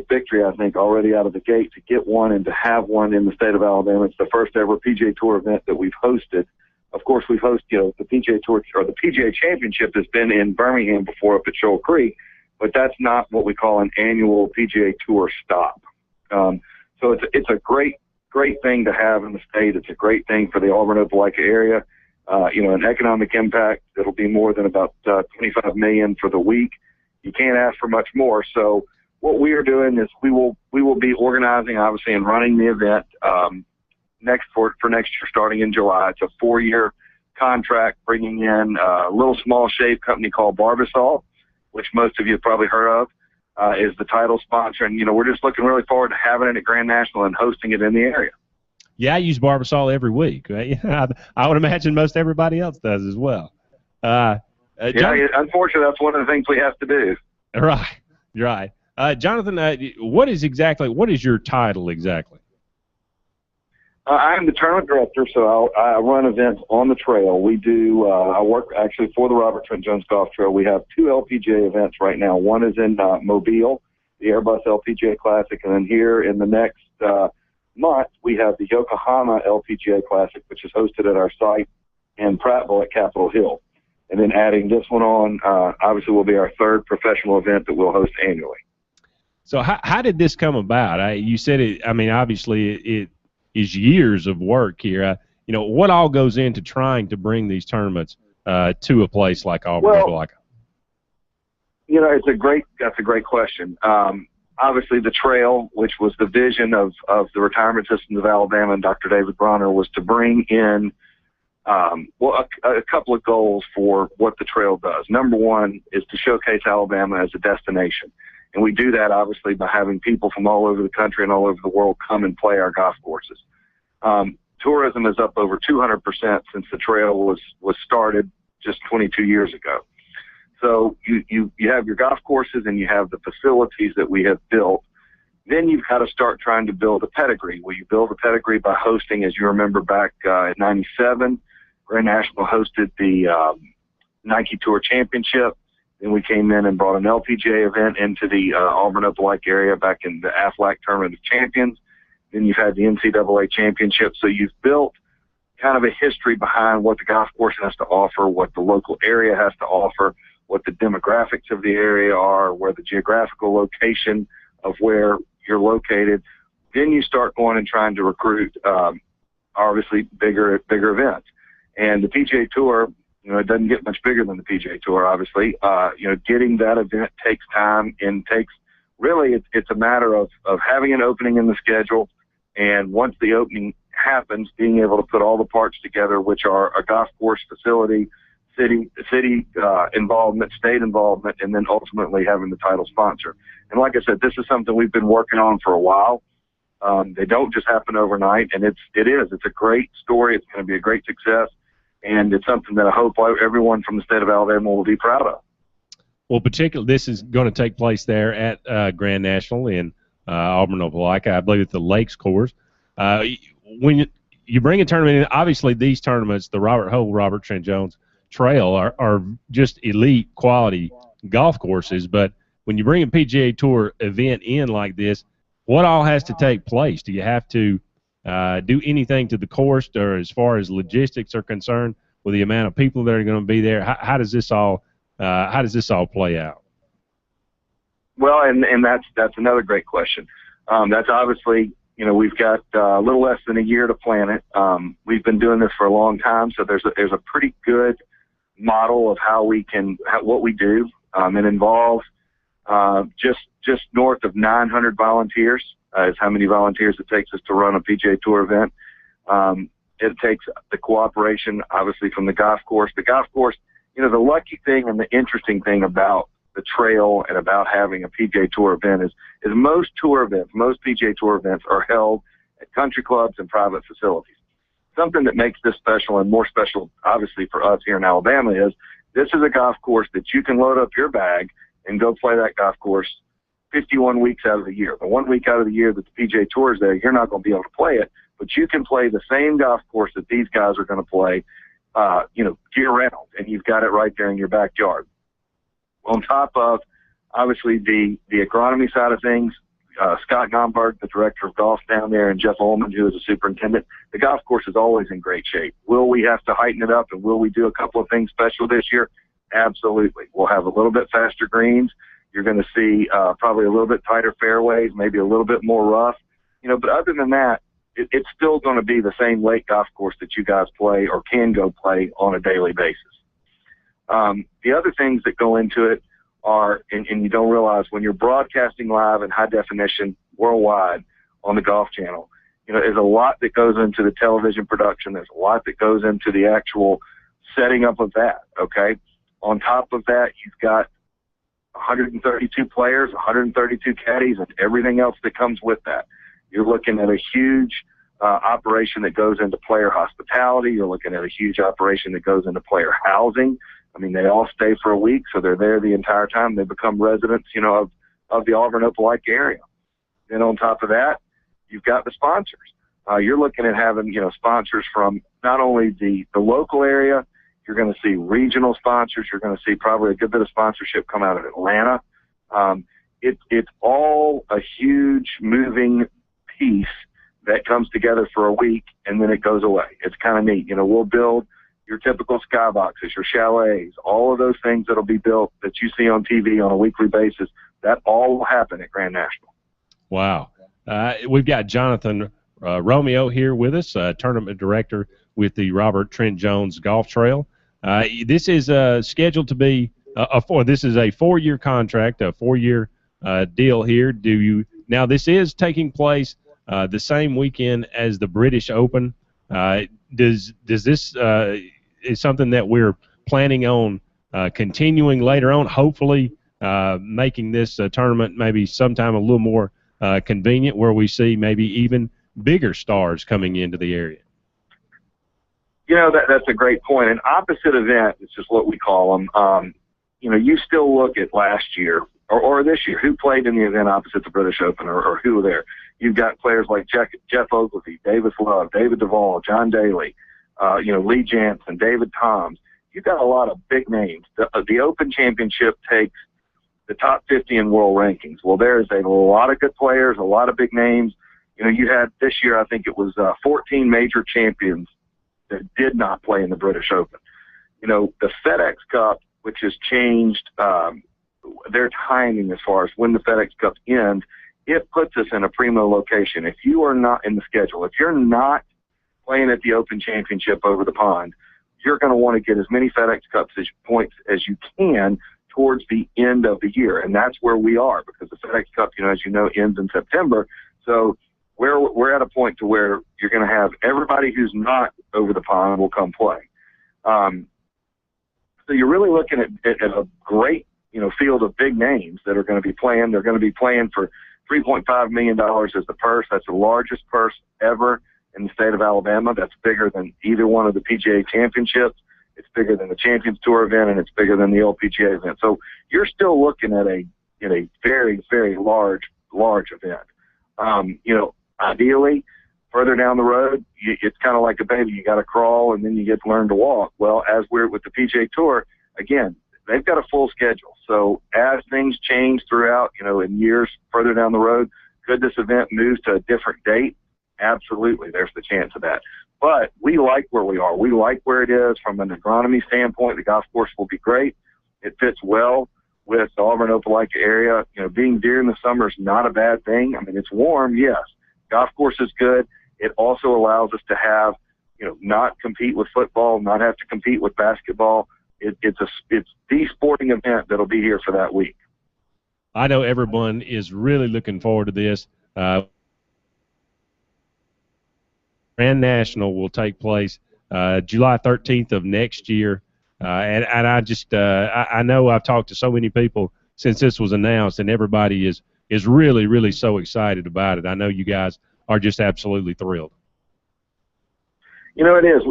victory, I think, already out of the gate to get one and to have one in the state of Alabama. It's the first ever PGA Tour event that we've hosted. Of course, we've hosted, the PGA Tour or the PGA Championship has been in Birmingham before up at Shoal Creek, but that's not what we call an annual PGA Tour stop. So it's a great thing to have in the state. It's a great thing for the Auburn-Opelika area. An economic impact that'll be more than about $25 million for the week. You can't ask for much more. So what we are doing is we will be organizing, obviously, and running the event for next year, starting in July. It's a 4-year contract, bringing in a little small shave company called Barbasol, which most of you have probably heard of, is the title sponsor. And, we're just looking really forward to having it at Grand National and hosting it in the area. Yeah, I use Barbasol every week. Right? I would imagine most everybody else does as well. Unfortunately, that's one of the things we have to do. Right. Jonathan, what is your title exactly? I am the tournament director, so I run events on the trail. We do. I work actually for the Robert Trent Jones Golf Trail. We have 2 LPGA events right now. One is in Mobile, the Airbus LPGA Classic, and then here in the next month we have the Yokohama LPGA Classic, which is hosted at our site in Prattville at Capitol Hill. And then adding this one on, obviously, will be our 3rd professional event that we'll host annually. So how did this come about? You said it. I mean, obviously, it is years of work here. What all goes into trying to bring these tournaments to a place like Auburn-Opelika? That's a great question. Obviously, the trail, which was the vision of the retirement systems of Alabama and Dr. David Bronner, was to bring in a couple of goals for what the trail does. Number one is to showcase Alabama as a destination. And we do that, obviously, by having people from all over the country and all over the world come and play our golf courses. Tourism is up over 200% since the trail was started just 22 years ago. So you have your golf courses and you have the facilities that we have built. Then you've got to start trying to build a pedigree. Well, you build a pedigree by hosting, as you remember back in '97, Grand National hosted the Nike Tour Championship. Then we came in and brought an LPGA event into the Auburn-Opelika area back in the Aflac Tournament of Champions. Then you've had the NCAA Championship. So you've built kind of a history behind what the golf course has to offer, what the local area has to offer, what the demographics of the area are, where the geographical location of where you're located. Then you start going and trying to recruit, obviously, bigger events. And the PGA Tour, it doesn't get much bigger than the PGA Tour, obviously. Getting that event takes time and it's a matter of having an opening in the schedule. And once the opening happens, being able to put all the parts together, which are a golf course facility, city involvement, state involvement, and then ultimately having the title sponsor. And like I said, this is something we've been working on for a while. They don't just happen overnight, and it's a great story. It's going to be a great success, and it's something that I hope everyone from the state of Alabama will be proud of. Well, particularly, this is going to take place there at Grand National in Auburn-Opelika, I believe, at the Lakes Course. When you bring a tournament in, obviously these tournaments, the Robert Trent Jones Trail, are just elite quality golf courses. But when you bring a PGA Tour event in like this, what all has to take place? Do you have to do anything to the course, or as far as logistics are concerned, with the amount of people that are going to be there? How does this all play out? Well, and that's another great question. That's obviously, we've got a little less than a year to plan it. We've been doing this for a long time, so there's a pretty good model of what we do. It involves just north of 900 volunteers is how many volunteers it takes us to run a PGA Tour event. It takes the cooperation, obviously, from the golf course. The golf course, the lucky thing and the interesting thing about the trail and about having a PGA Tour event is most PGA Tour events are held at country clubs and private facilities. Something that makes this special, and more special, obviously, for us here in Alabama, is this is a golf course that you can load up your bag and go play that golf course 51 weeks out of the year. The 1 week out of the year that the PGA Tour is there, you're not going to be able to play it, but you can play the same golf course that these guys are going to play year-round, and you've got it right there in your backyard. On top of, obviously, the agronomy side of things, Scott Gomberg, the director of golf down there, and Jeff Ullman, who is a superintendent, the golf course is always in great shape. Will we have to heighten it up, and will we do a couple of things special this year? Absolutely. We'll have a little bit faster greens. You're going to see probably a little bit tighter fairways, maybe a little bit more rough. But other than that, it's still going to be the same lake golf course that you guys play or can go play on a daily basis. The other things that go into it are, and you don't realize, when you're broadcasting live in high definition worldwide on the Golf Channel, there's a lot that goes into the television production. There's a lot that goes into the actual setting up of that, okay? On top of that, you've got 132 players, 132 caddies, and everything else that comes with that. You're looking at a huge operation that goes into player hospitality. You're looking at a huge operation that goes into player housing. I mean, they all stay for a week, so they're there the entire time. They become residents, of the Auburn-Opelika area. Then on top of that, you've got the sponsors. You're looking at having, sponsors from not only the local area. You're going to see regional sponsors. You're going to see probably a good bit of sponsorship come out of Atlanta. It's all a huge moving piece that comes together for a week, and then it goes away. It's kind of neat. We'll build your typical skyboxes, your chalets, all of those things that'll be built that you see on TV on a weekly basis. That all will happen at Grand National. Wow. We've got Jonathan Romeo here with us, tournament director with the Robert Trent Jones Golf Trail. This is scheduled to be this is a 4-year contract, a 4-year deal here. Now this is taking place the same weekend as the British Open. Does this is something that we're planning on continuing later on, hopefully making this tournament maybe sometime a little more convenient, where we see maybe even bigger stars coming into the area? That's a great point. An opposite event, it's just what we call them. You still look at last year or this year, who played in the event opposite the British Open or who were there. You've got players like Jeff Ogilvy, Davis Love, David Duvall, John Daly, Lee Jansen, David Toms. You've got a lot of big names. The Open Championship takes the top 50 in world rankings. Well, there's a lot of good players, a lot of big names. You had this year, I think it was 14 major champions that did not play in the British Open. The FedEx Cup, which has changed their timing as far as when the FedEx Cup ends, it puts us in a primo location. If you are not in the schedule, if you're not playing at the Open Championship over the pond, you're going to want to get as many FedEx Cups points as you can towards the end of the year. And that's where we are, because the FedEx Cup, as you know, ends in September. So we're at a point to where you're going to have everybody who's not over the pond will come play. So you're really looking at a great, field of big names that are going to be playing. They're going to be playing for $3.5 million as the purse. That's the largest purse ever in the state of Alabama. That's bigger than either one of the PGA championships. It's bigger than the Champions Tour event, and it's bigger than the LPGA event. So you're still looking at a very, very large event. Ideally, further down the road, it's kind of like a baby. You got to crawl, and then you get to learn to walk. Well, as we're with the PGA Tour, again, they've got a full schedule. So as things change throughout, in years further down the road, could this event move to a different date? Absolutely, there's the chance of that. But we like where we are. We like where it is from an agronomy standpoint. The golf course will be great. It fits well with the Auburn-Opelika area. Being during the summer is not a bad thing. I mean, it's warm, yes. Golf course is good. It also allows us to have, not compete with football, not have to compete with basketball. It's the sporting event that'll be here for that week. I know everyone is really looking forward to this. Grand National will take place July 13th of next year. And I just I know I've talked to so many people since this was announced, and everybody is really, really so excited about it. I know you guys are just absolutely thrilled. It is.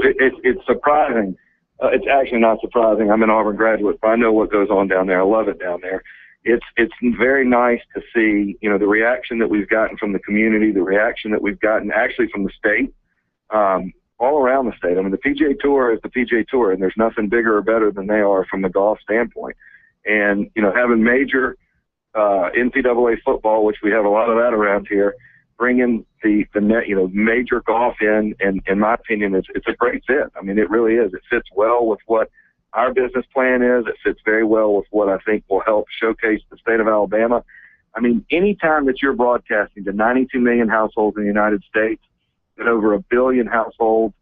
It's surprising. It's actually not surprising. I'm an Auburn graduate, but I know what goes on down there. I love it down there. It's very nice to see, the reaction that we've gotten from the community, the reaction that we've gotten actually from the state. all around the state. I mean, the PGA Tour is the PGA Tour, and there's nothing bigger or better than they are from the golf standpoint. And, you know, having major NCAA football, which we have a lot of that around here, bringing the major golf in my opinion, it's a great fit. I mean, it really is. It fits well with what our business plan is. It fits very well with what I think will help showcase the state of Alabama. I mean, anytime that you're broadcasting to 92 million households in the United States and over 1 billion households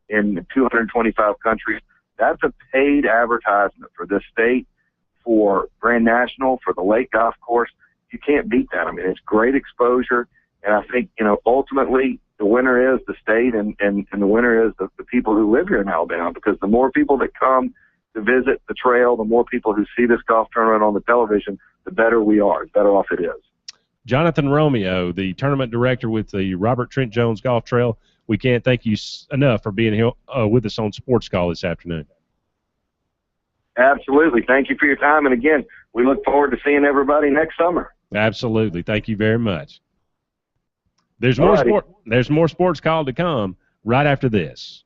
in 225 countries, that's a paid advertisement for this state, for Grand National, for the Lake Golf Course. You can't beat that. I mean, it's great exposure. And I think, you know, ultimately the winner is the state and the winner is the people who live here in Alabama, because the more people that come to visit the trail, the more people who see this golf tournament on the television, the better we are, the better off it is. Jonathan Romeo, the tournament director with the Robert Trent Jones Golf Trail, we can't thank you enough for being here with us on Sports Call this afternoon. Absolutely. Thank you for your time. And again, we look forward to seeing everybody next summer. Absolutely. Thank you very much. There's more Sports Call to come right after this.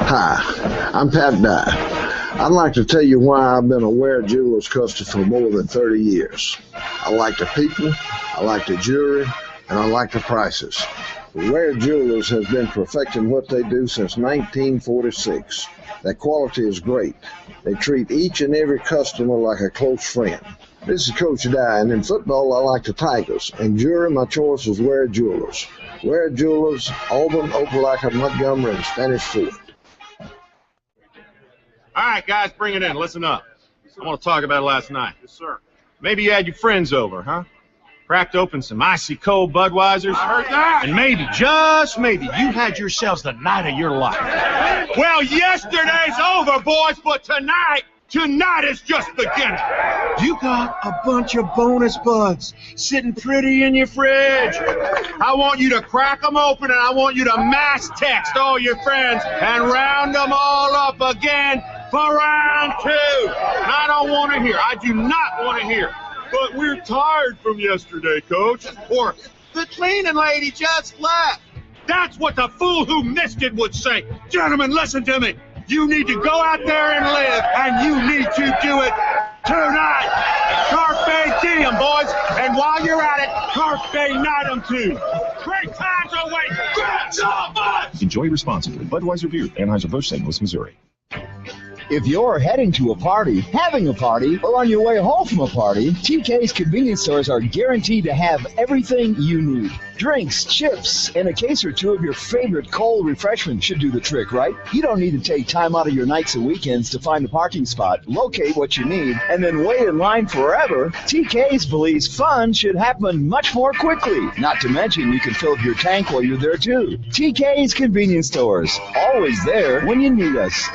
Hi, I'm Pat Dye. I'd like to tell you why I've been a Ware Jewelers customer for more than 30 years. I like the people, I like the jewelry, and I like the prices. Ware Jewelers has been perfecting what they do since 1946. Their quality is great. They treat each and every customer like a close friend. This is Coach Dye, and in football I like the Tigers. In jewelry, my choice is Ware Jewelers. Ware Jewelers, Auburn, Opelika, Montgomery, and Spanish Fort. All right, guys, bring it in. Listen up. I want to talk about it last night. Yes, sir. Maybe you had your friends over, huh? Cracked open some icy cold Budweisers. I heard that. And maybe, just maybe, you had yourselves the night of your life. Well, yesterday's over, boys, but tonight is just beginning. You got a bunch of bonus buds sitting pretty in your fridge. I want you to crack them open, and I want you to mass text all your friends and round them all up again for round 2. I don't want to hear. I do not want to hear. But we're tired from yesterday, Coach. Or the cleaning lady just left. That's what the fool who missed it would say. Gentlemen, listen to me. You need to go out there and live, and you need to do it tonight. Carpe diem, boys. And while you're at it, carpe nitem too. Great times await. Good job, bud. Enjoy responsibly. Budweiser Beer, Anheuser-Busch, St. Louis, Missouri. If you're heading to a party, having a party, or on your way home from a party, TK's convenience stores are guaranteed to have everything you need. Drinks, chips, and a case or two of your favorite cold refreshments should do the trick, right? You don't need to take time out of your nights and weekends to find a parking spot, locate what you need, and then wait in line forever. TK's believes fun should happen much more quickly. Not to mention you can fill up your tank while you're there too. TK's convenience stores, always there when you need us.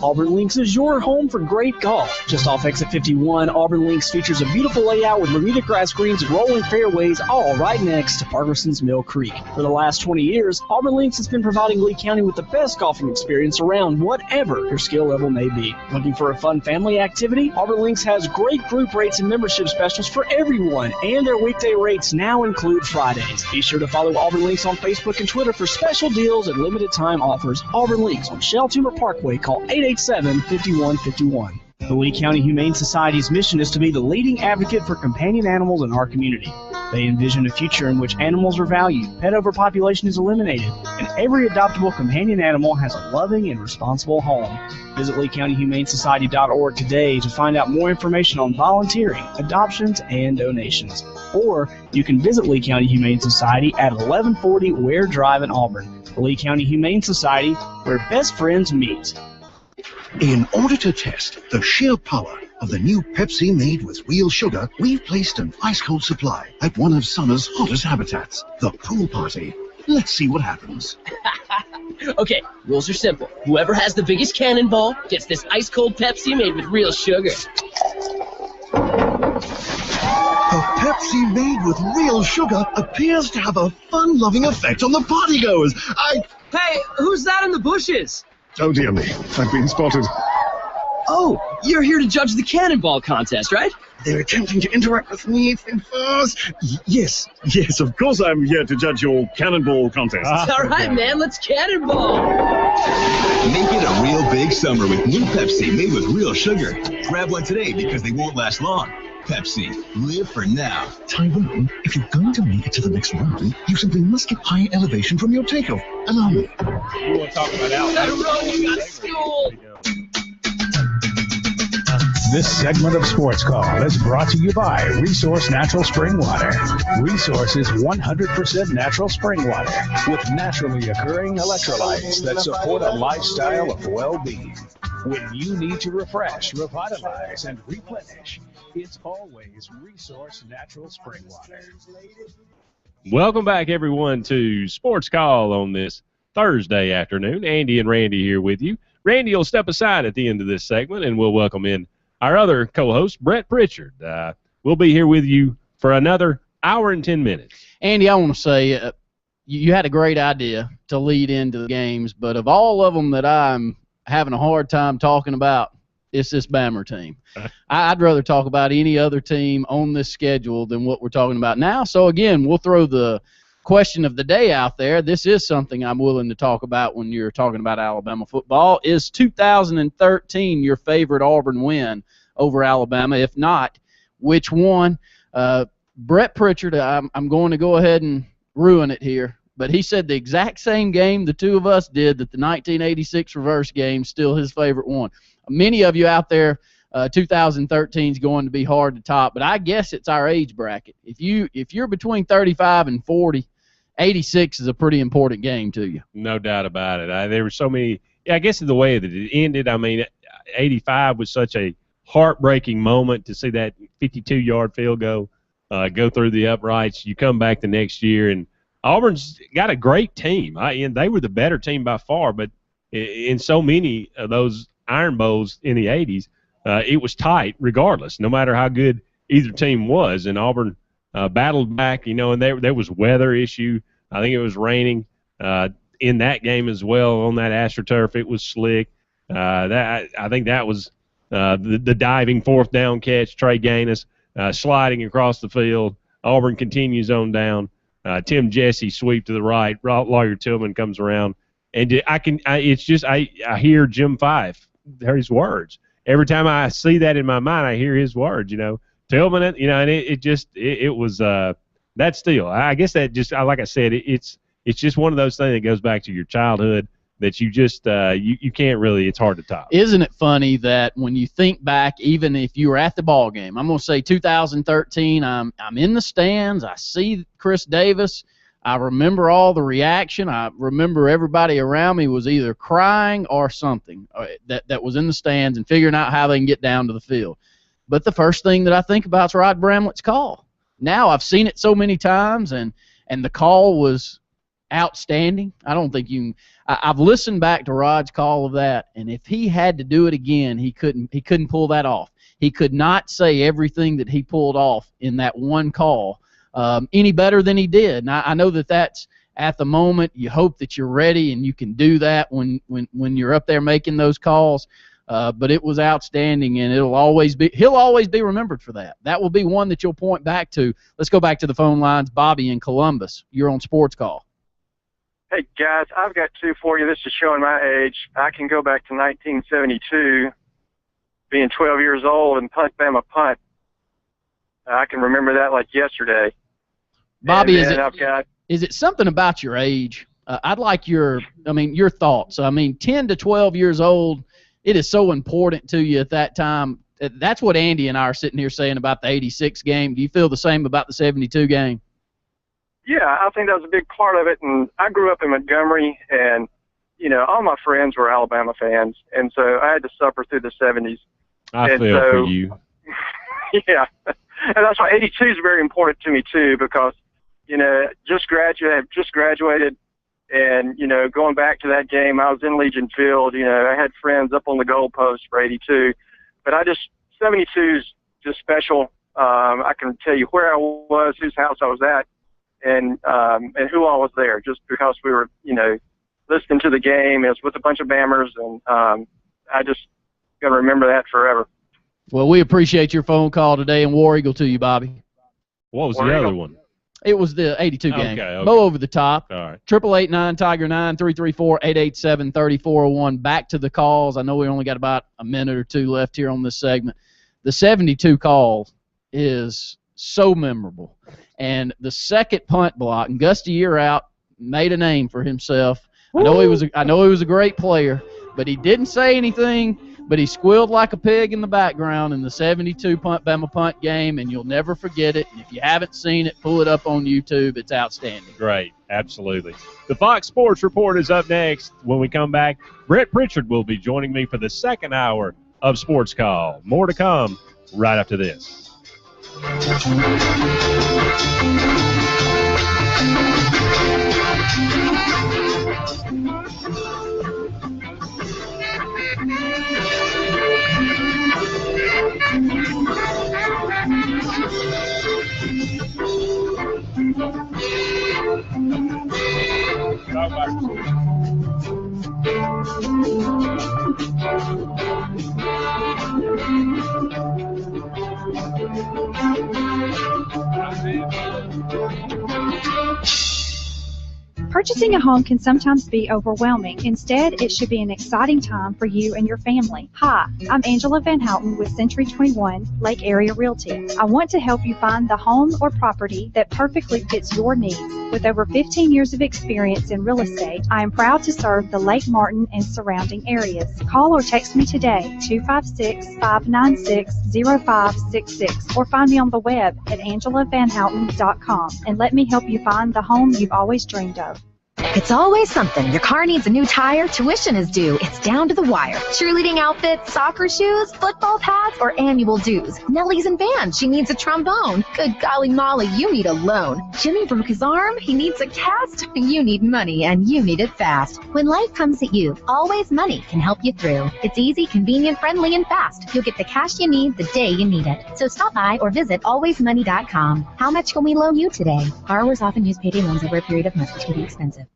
Auburn Links is your home for great golf. Just off exit 51, Auburn Links features a beautiful layout with Bermuda grass greens and rolling fairways, all right next to Parkinson's Mill Creek. For the last 20 years, Auburn Links has been providing Lee County with the best golfing experience around whatever your skill level may be. Looking for a fun family activity? Auburn Links has great group rates and membership specials for everyone, and their weekday rates now include Fridays. Be sure to follow Auburn Links on Facebook and Twitter for special deals and limited time offers. Auburn Links on Shell Timber Parkway. Call 887-5151. The Lee County Humane Society's mission is to be the leading advocate for companion animals in our community. They envision a future in which animals are valued, pet overpopulation is eliminated, and every adoptable companion animal has a loving and responsible home. Visit LeeCountyHumaneSociety.org today to find out more information on volunteering, adoptions, and donations. Or you can visit Lee County Humane Society at 1140 Ware Drive in Auburn. The Lee County Humane Society, where best friends meet. In order to test the sheer power of the new Pepsi made with real sugar, we've placed an ice-cold supply at one of summer's hottest habitats, the pool party. Let's see what happens. Okay, rules are simple. Whoever has the biggest cannonball gets this ice-cold Pepsi made with real sugar. A Pepsi made with real sugar appears to have a fun-loving effect on the partygoers. Hey, who's that in the bushes? Oh dear me, I've been spotted. Oh, you're here to judge the cannonball contest, right? They're attempting to interact with me, Finfast. Yes, of course I'm here to judge your cannonball contest. All right, man, let's cannonball. Make it a real big summer with new Pepsi made with real sugar. Grab one today because they won't last long. Pepsi, live for now. Tyrone, if you're going to make it to the next round, you simply must get high elevation from your takeoff. Allow me. We want to talk about Alabama. Tyrone, you got school. This segment of Sports Call is brought to you by Resource Natural Spring Water. Resource is 100% natural spring water with naturally occurring electrolytes that support a lifestyle of well-being. When you need to refresh, revitalize, and replenish, it's always Resource Natural Spring Water. Welcome back, everyone, to Sports Call on this Thursday afternoon. Andy and Randy here with you. Randy will step aside at the end of this segment, and we'll welcome in our other co-host, Brett Pritchard. We'll be here with you for another hour and 10 minutes. Andy, I want to say you had a great idea to lead into the games, but of all of them that I'm having a hard time talking about, it's this Bammer team. I'd rather talk about any other team on this schedule than what we're talking about now. So, again, we'll throw the question of the day out there. This is something I'm willing to talk about when you're talking about Alabama football. Is 2013 your favorite Auburn win over Alabama? If not, which one? Brett Pritchard, I'm going to go ahead and ruin it here, but he said the exact same game the two of us did, that the 1986 reverse game, still his favorite one. Many of you out there, 2013 is going to be hard to top, but I guess it's our age bracket. If you're between 35 and 40, 86 is a pretty important game to you. No doubt about it. There were so many. I guess the way that it ended, I mean, 85 was such a heartbreaking moment to see that 52-yard field goal go through the uprights. You come back the next year, and Auburn's got a great team. And they were the better team by far, but in so many of those Iron Bowls in the 80s, it was tight regardless, no matter how good either team was. And Auburn battled back, and there was weather issue. I think it was raining in that game as well on that AstroTurf. It was slick. I think that was the diving fourth down catch, Trey Gaines sliding across the field. Auburn continues on down. Tim Jesse sweep to the right. Lawyer Tillman comes around. And I hear Jim Fife, his words. Every time I see that in my mind, I hear his words, Tillman, and it was that still. I guess that just, like I said, it's just one of those things that goes back to your childhood that you just you can't really, it's hard to top. Isn't it funny that when you think back, even if you were at the ball game, I'm going to say 2013, I'm in the stands, I see Chris Davis, I remember all the reaction, I remember everybody around me was either crying or something that was in the stands and figuring out how they can get down to the field. But the first thing that I think about is Rod Bramlett's call. Now I've seen it so many times, and the call was outstanding. I don't think you can. I've listened back to Rod's call of that, and if he had to do it again, he couldn't pull that off. He could not say everything that he pulled off in that one call any better than he did. And I know that's at the moment. You hope that you're ready and you can do that when you're up there making those calls. But it was outstanding, and he'll always be remembered for that. That will be one that you'll point back to. Let's go back to the phone lines. Bobby in Columbus, you're on Sports Call. Hey, guys, I've got two for you. This is showing my age. I can go back to 1972, being 12 years old, and punt Bama punt. I can remember that like yesterday. Bobby, is it something about your age? I'd like your thoughts. 10 to 12 years old, it is so important to you at that time. That's what Andy and I are sitting here saying about the 86 game. Do you feel the same about the 72 game? Yeah, I think that was a big part of it. And I grew up in Montgomery, and, all my friends were Alabama fans. And so I had to suffer through the 70s. I feel for you. Yeah. And that's why 82 is very important to me, too, because, just graduated. And, going back to that game, I was in Legion Field. I had friends up on the goalpost for 82. But 72 is just special. I can tell you where I was, whose house I was at, and who all was there, just because we were, listening to the game. It was with a bunch of Bammers, and going to remember that forever. Well, we appreciate your phone call today, and War Eagle to you, Bobby. What was the other one? It was the 82 game. Okay. Mo over the top. All right. 888-9-TIGER-9, 334-887-3401. Back to the calls. I know we only got about a minute or two left here on this segment. The 72 call is so memorable. And the second punt block, and Gusty Year out made a name for himself. I know he was a great player, but he didn't say anything. But he squealed like a pig in the background in the 72 Bama punt game, and you'll never forget it. And if you haven't seen it, pull it up on YouTube. It's outstanding. Great, absolutely. The Fox Sports Report is up next. When we come back, Brett Pritchard will be joining me for the second hour of Sports Call. More to come right after this. Purchasing a home can sometimes be overwhelming. Instead, it should be an exciting time for you and your family. Hi, I'm Angela Van Houten with Century 21 Lake Area Realty. I want to help you find the home or property that perfectly fits your needs. With over 15 years of experience in real estate, I am proud to serve the Lake Martin and surrounding areas. Call or text me today, 256-596-0566, or find me on the web at angelavanhouten.com and let me help you find the home you've always dreamed of. It's always something. Your car needs a new tire, tuition is due. It's down to the wire. Cheerleading outfits, soccer shoes, football pads, or annual dues. Nellie's in band. She needs a trombone. Good golly Molly, you need a loan. Jimmy broke his arm. He needs a cast. You need money, and you need it fast. When life comes at you, Always Money can help you through. It's easy, convenient, friendly, and fast. You'll get the cash you need the day you need it. So stop by or visit alwaysmoney.com. How much can we loan you today? Borrowers often use payday loans over a period of months, which can be expensive.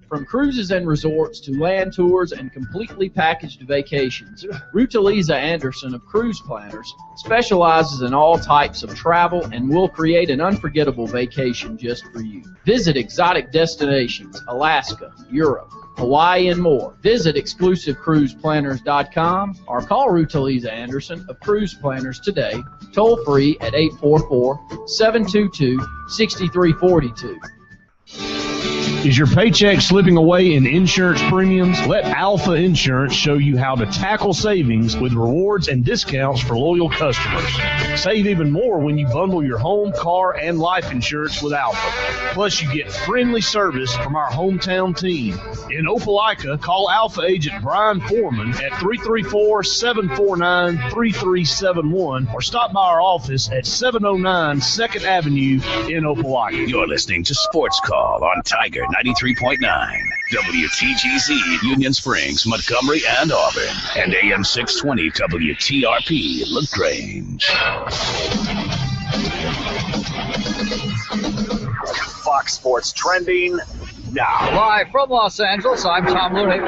From cruises and resorts to land tours and completely packaged vacations, Ruta Lisa Anderson of Cruise Planners specializes in all types of travel and will create an unforgettable vacation just for you. Visit exotic destinations, Alaska, Europe, Hawaii, and more. Visit exclusivecruiseplanners.com or call Ruta Lisa Anderson of Cruise Planners today, toll free at 844-722-6342. Is your paycheck slipping away in insurance premiums? Let Alpha Insurance show you how to tackle savings with rewards and discounts for loyal customers. Save even more when you bundle your home, car, and life insurance with Alpha. Plus, you get friendly service from our hometown team. In Opelika, call Alpha agent Brian Foreman at 334-749-3371 or stop by our office at 709 2nd Avenue in Opelika. You're listening to Sports Call on Tiger 93.9, WTGZ, Union Springs, Montgomery, and Auburn, and AM 620 WTRP, LaGrange. Fox Sports trending now. Live from Los Angeles, I'm Tom Looney.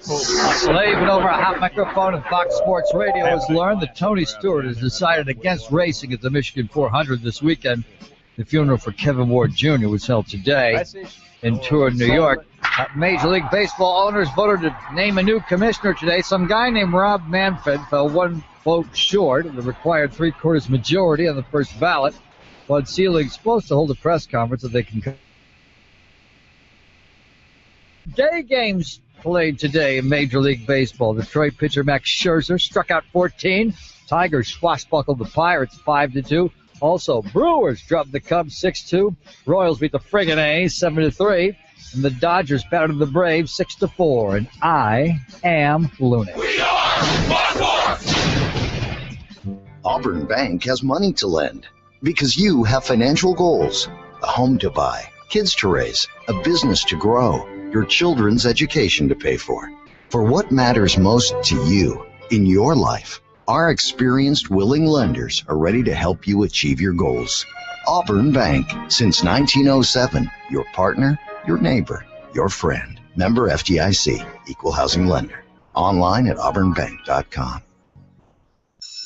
Slaving over a hot microphone at Fox Sports Radio has learned that Tony Stewart has decided against racing at the Michigan 400 this weekend. The funeral for Kevin Ward Jr. was held today in Turin, New York. Major League Baseball owners voted to name a new commissioner today. Some guy named Rob Manfred fell one vote short of the required three-quarters majority on the first ballot. Bud Selig's supposed to hold a press conference so they can... Day games played today in Major League Baseball. Detroit pitcher Max Scherzer struck out 14. Tigers swashbuckled the Pirates 5-2. Also, Brewers dropped the Cubs 6-2. Royals beat the friggin' A's 7-3. And the Dodgers battled the Braves 6-4. And I am Looney. We are Fox Sports. Auburn Bank has money to lend because you have financial goals, a home to buy, kids to raise, a business to grow, your children's education to pay for. For what matters most to you in your life, our experienced, willing lenders are ready to help you achieve your goals. Auburn Bank, since 1907, your partner, your neighbor, your friend. Member FDIC, Equal Housing Lender. Online at auburnbank.com.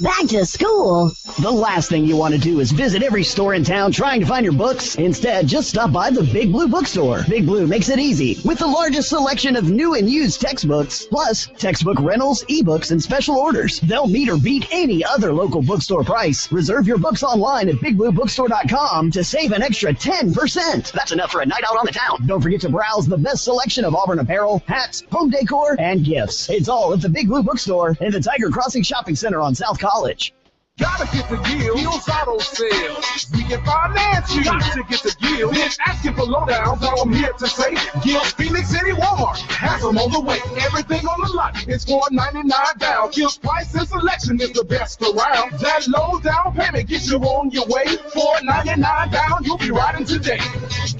Back to school? The last thing you want to do is visit every store in town trying to find your books. Instead, just stop by the Big Blue Bookstore. Big Blue makes it easy with the largest selection of new and used textbooks, plus textbook rentals, ebooks, and special orders. They'll meet or beat any other local bookstore price. Reserve your books online at bigbluebookstore.com to save an extra 10%. That's enough for a night out on the town. Don't forget to browse the best selection of Auburn apparel, hats, home decor, and gifts. It's all at the Big Blue Bookstore in the Tiger Crossing Shopping Center on South College. Gotta get the deal. Deals Auto Sales. We can finance you. Got to get the deal. Bitch, asking for lowdowns. All I'm here to say, Gil's Phoenix City Walmart has them on the way. Everything on the lot is $4.99 down. Gil's price and selection is the best around. That low down payment gets you on your way. $4.99 down. You'll be riding today.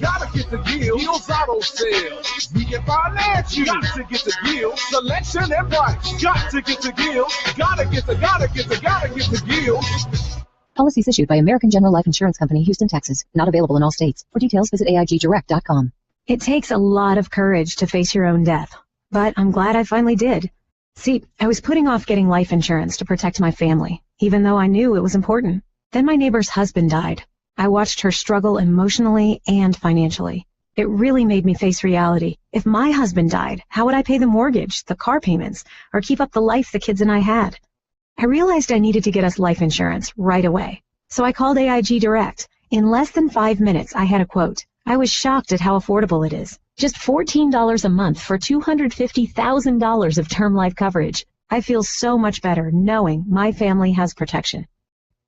Gotta get the deal. Deals Auto Sales. We can finance you. Got to get the deal. Selection and price. Got to get the deal. Gotta get the deal. Policies issued by American General Life Insurance Company, Houston, Texas. Not available in all states. For details, visit AIGdirect.com. It takes a lot of courage to face your own death, but I'm glad I finally did. See, I was putting off getting life insurance to protect my family, even though I knew it was important. Then my neighbor's husband died. I watched her struggle emotionally and financially. It really made me face reality. If my husband died, how would I pay the mortgage, the car payments, or keep up the life the kids and I had? I realized I needed to get us life insurance right away. So I called AIG Direct. In less than 5 minutes, I had a quote. I was shocked at how affordable it is. Just $14 a month for $250,000 of term life coverage. I feel so much better knowing my family has protection.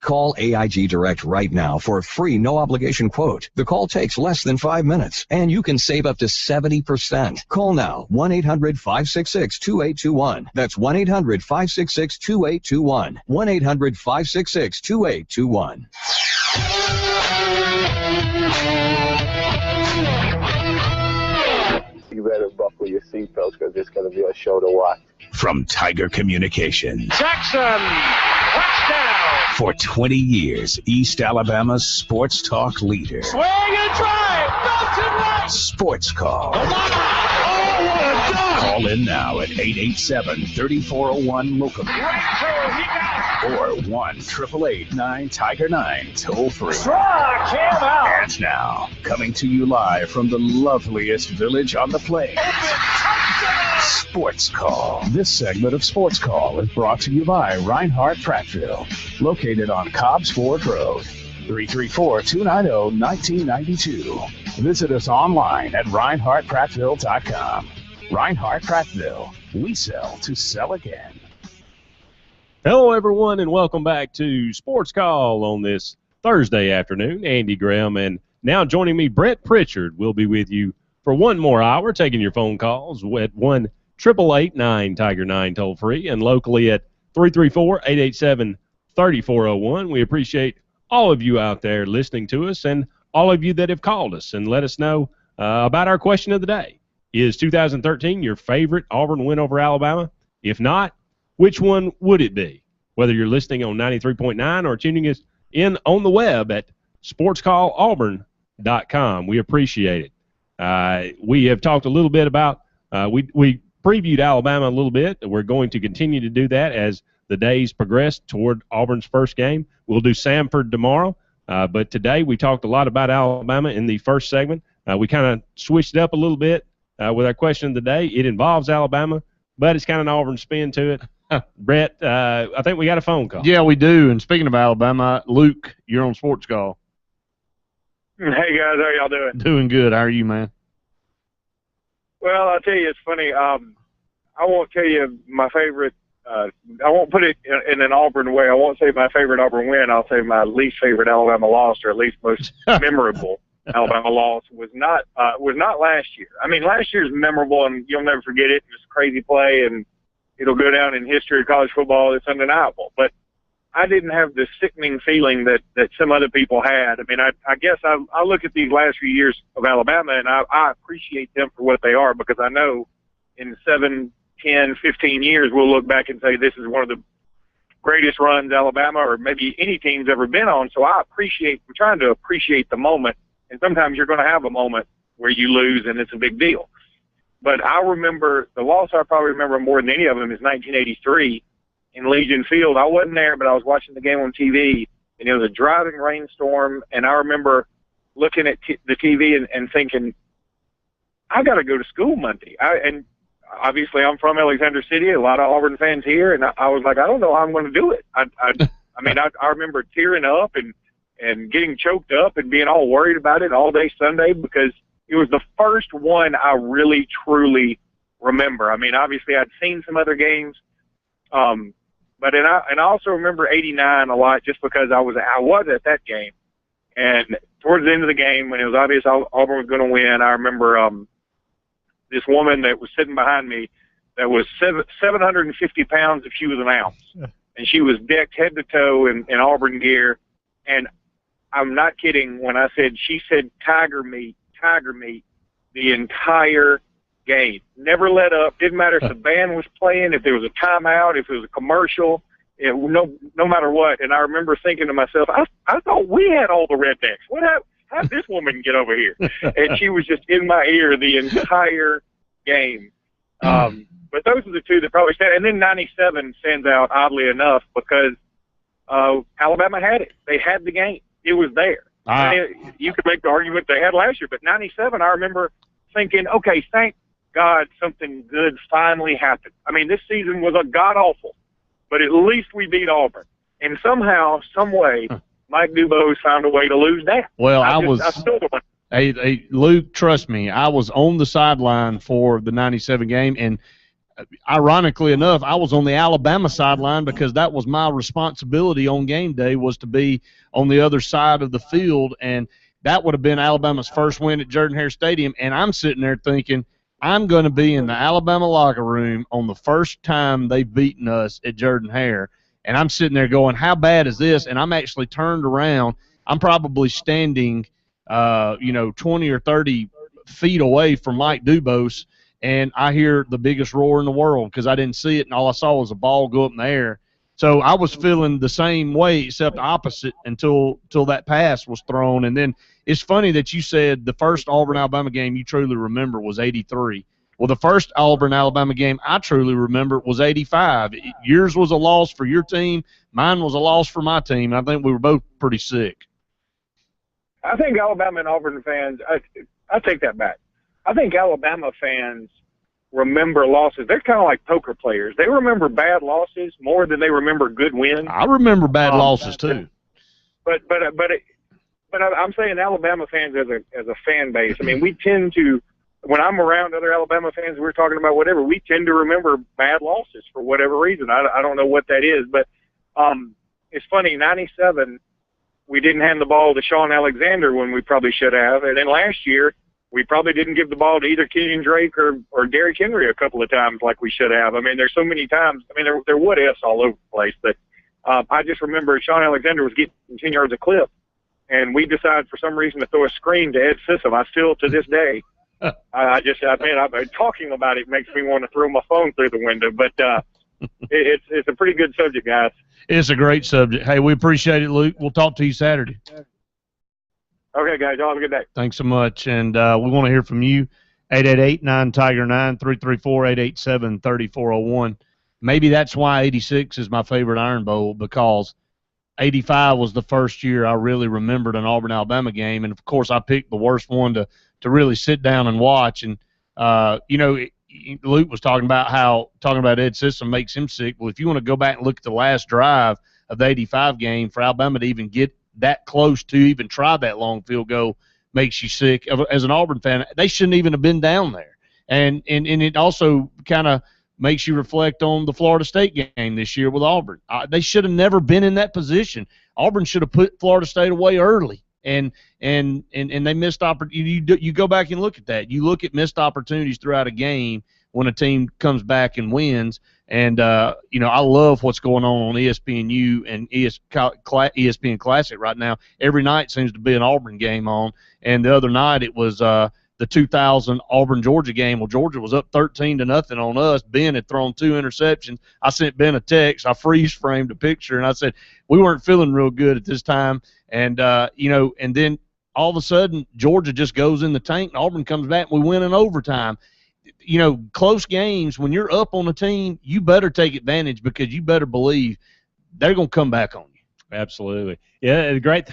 Call AIG Direct right now for a free no-obligation quote. The call takes less than 5 minutes, and you can save up to 70%. Call now, 1-800-566-2821. That's 1-800-566-2821. 1-800-566-2821. You better buckle your seatbelts because it's going to be a show to watch. From Tiger Communications. Jackson, touchdown. For 20 years, East Alabama's sports talk leader. Swing and drive, Belton right. Sportscall. Call in now at 887-3401-LOCAL. Or 1-888-9-TIGER-9, toll free. Struck him out. And now, coming to you live from the loveliest village on the plains. Sports Call. This segment of Sports Call is brought to you by Reinhardt Prattville, located on Cobbs Ford Road, 334-290-1992. Visit us online at ReinhardtPrattville.com. Reinhardt Prattville. We sell to sell again. Hello, everyone, and welcome back to Sports Call on this Thursday afternoon. Andy Graham, and now joining me, Brett Pritchard, will be with you for one more hour, taking your phone calls at 1-888-9-TIGER-9 toll-free and locally at 334-887-3401. We appreciate all of you out there listening to us and all of you that have called us and let us know about our question of the day. Is 2013 your favorite Auburn win over Alabama? If not, which one would it be? Whether you're listening on 93.9 or tuning us in on the web at sportscallauburn.com. We appreciate it. We have talked a little bit about, we previewed Alabama a little bit. We're going to continue to do that as the days progress toward Auburn's first game. We'll do Samford tomorrow, but today we talked a lot about Alabama in the first segment. We kind of switched it up a little bit with our question of the day. It involves Alabama, but it's kind of an Auburn spin to it. Brett, I think we got a phone call. Yeah, we do. And speaking of Alabama, Luke, you're on Sports Call. Hey, guys. How y'all doing? Doing good. How are you, man? Well, I'll tell you, it's funny. I won't tell you my favorite. I won't put it in an Auburn way. I won't say my favorite Auburn win. I'll say my least favorite Alabama loss, or at least most memorable Alabama loss was not last year. I mean, last year's memorable, and you'll never forget it. It was a crazy play, and it'll go down in history of college football. It's undeniable. But I didn't have the sickening feeling that some other people had. I mean, I guess I look at these last few years of Alabama, and I appreciate them for what they are, because I know in 7, 10, 15 years we'll look back and say this is one of the greatest runs Alabama or maybe any team's ever been on. So I'm trying to appreciate the moment. And sometimes you're going to have a moment where you lose and it's a big deal. But I remember the loss I probably remember more than any of them is 1983. in Legion Field. I wasn't there, but I was watching the game on TV, and it was a driving rainstorm, and I remember looking at the TV and thinking, I got to go to school Monday. And obviously I'm from Alexander City, a lot of Auburn fans here, and I was like, I don't know how I'm going to do it. I remember tearing up and getting choked up and being all worried about it all day Sunday because it was the first one I really, truly remember. I mean, obviously I'd seen some other games, but I also remember '89 a lot just because I was at that game. And towards the end of the game, when it was obvious Auburn was going to win, I remember this woman that was sitting behind me that was 750 pounds if she was an ounce. And she was decked head to toe in Auburn gear. And I'm not kidding when I said she said tiger meat the entire game. Never let up. Didn't matter if the band was playing, if there was a timeout, if it was a commercial, no matter what. And I remember thinking to myself, I thought we had all the rednecks. How did this woman get over here? And she was just in my ear the entire game. But those are the two that probably stand. And then '97 stands out, oddly enough, because Alabama had it. They had the game. It was there. You could make the argument they had last year, but '97, I remember thinking, okay, thank God something good finally happened. I mean, this season was a god-awful, but at least we beat Auburn. And somehow, some way, Mike Dubose found a way to lose that. Well, I still don't. Hey, Luke, trust me, I was on the sideline for the '97 game, and ironically enough, I was on the Alabama sideline because that was my responsibility on game day, was to be on the other side of the field, and that would have been Alabama's first win at Jordan-Hare Stadium. And I'm sitting there thinking, I'm going to be in the Alabama locker room on the first time they've beaten us at Jordan-Hare, and I'm sitting there going, how bad is this? And I'm actually turned around. I'm probably standing 20 or 30 feet away from Mike Dubose, and I hear the biggest roar in the world because I didn't see it, and all I saw was a ball go up in the air. So I was feeling the same way, except opposite, until that pass was thrown. And then it's funny that you said the first Auburn-Alabama game you truly remember was '83. Well, the first Auburn-Alabama game I truly remember was '85. Yours was a loss for your team. Mine was a loss for my team. I think we were both pretty sick. I think Alabama and Auburn fans, I take that back. I think Alabama fans remember losses. They're kind of like poker players. They remember bad losses more than they remember good wins. I remember bad losses too. But I'm saying Alabama fans as a fan base. I mean, we tend to, when I'm around other Alabama fans, we're talking about whatever, we tend to remember bad losses for whatever reason. I don't know what that is, but it's funny, '97, we didn't hand the ball to Sean Alexander when we probably should have. And then last year, we probably didn't give the ball to either Kenyon Drake or Derrick Henry a couple of times like we should have. I mean, there's so many times. I mean, there what ifs all over the place. But I just remember Sean Alexander was getting 10 yards a clip, and we decided for some reason to throw a screen to Ed Sissom. I still, to this day, I've been talking about it makes me want to throw my phone through the window. But it's a pretty good subject, guys. It's a great subject. Hey, we appreciate it, Luke. We'll talk to you Saturday. Okay, guys. Y'all have a good day. Thanks so much. And we want to hear from you. 888-9-TIGER-9, 334-887-3401. Maybe that's why 86 is my favorite Iron Bowl, because 85 was the first year I really remembered an Auburn-Alabama game. And, of course, I picked the worst one to really sit down and watch. And, Luke was talking about Ed Sissom makes him sick. Well, if you want to go back and look at the last drive of the 85 game, for Alabama to even get that close to even try that long field goal makes you sick. As an Auburn fan, they shouldn't even have been down there. And it also kind of makes you reflect on the Florida State game this year with Auburn. They should have never been in that position. Auburn should have put Florida State away early, and they missed opportunity. You go back and look at that. You look at missed opportunities throughout a game when a team comes back and wins. And, I love what's going on ESPNU and ESPN Classic right now. Every night seems to be an Auburn game on. And the other night it was the 2000 Auburn-Georgia game. Well, Georgia was up 13-0 on us. Ben had thrown 2 interceptions. I sent Ben a text. I freeze-framed a picture, and I said, we weren't feeling real good at this time. And, and then all of a sudden Georgia just goes in the tank, and Auburn comes back, and we win in overtime. close games, when you're up on a team, you better take advantage because you better believe they're going to come back on you. Absolutely. Yeah, great.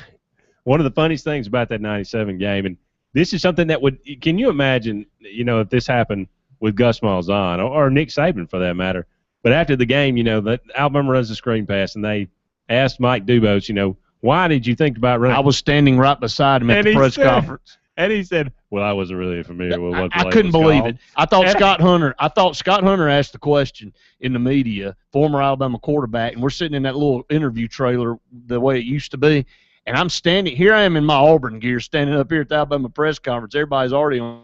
One of the funniest things about that 97 game, and this is something that can you imagine, if this happened with Gus Malzahn or Nick Saban for that matter, but after the game, that Alabama runs the screen pass, and they asked Mike Dubose, why did you think about running? I was standing right beside him at the press conference. And he said, well, I wasn't really familiar with what the play I couldn't was believe called. it. I thought Scott Hunter asked the question in the media, former Alabama quarterback, and we're sitting in that little interview trailer the way it used to be, and I'm standing here. I am in my Auburn gear, standing up here at the Alabama press conference. Everybody's already on.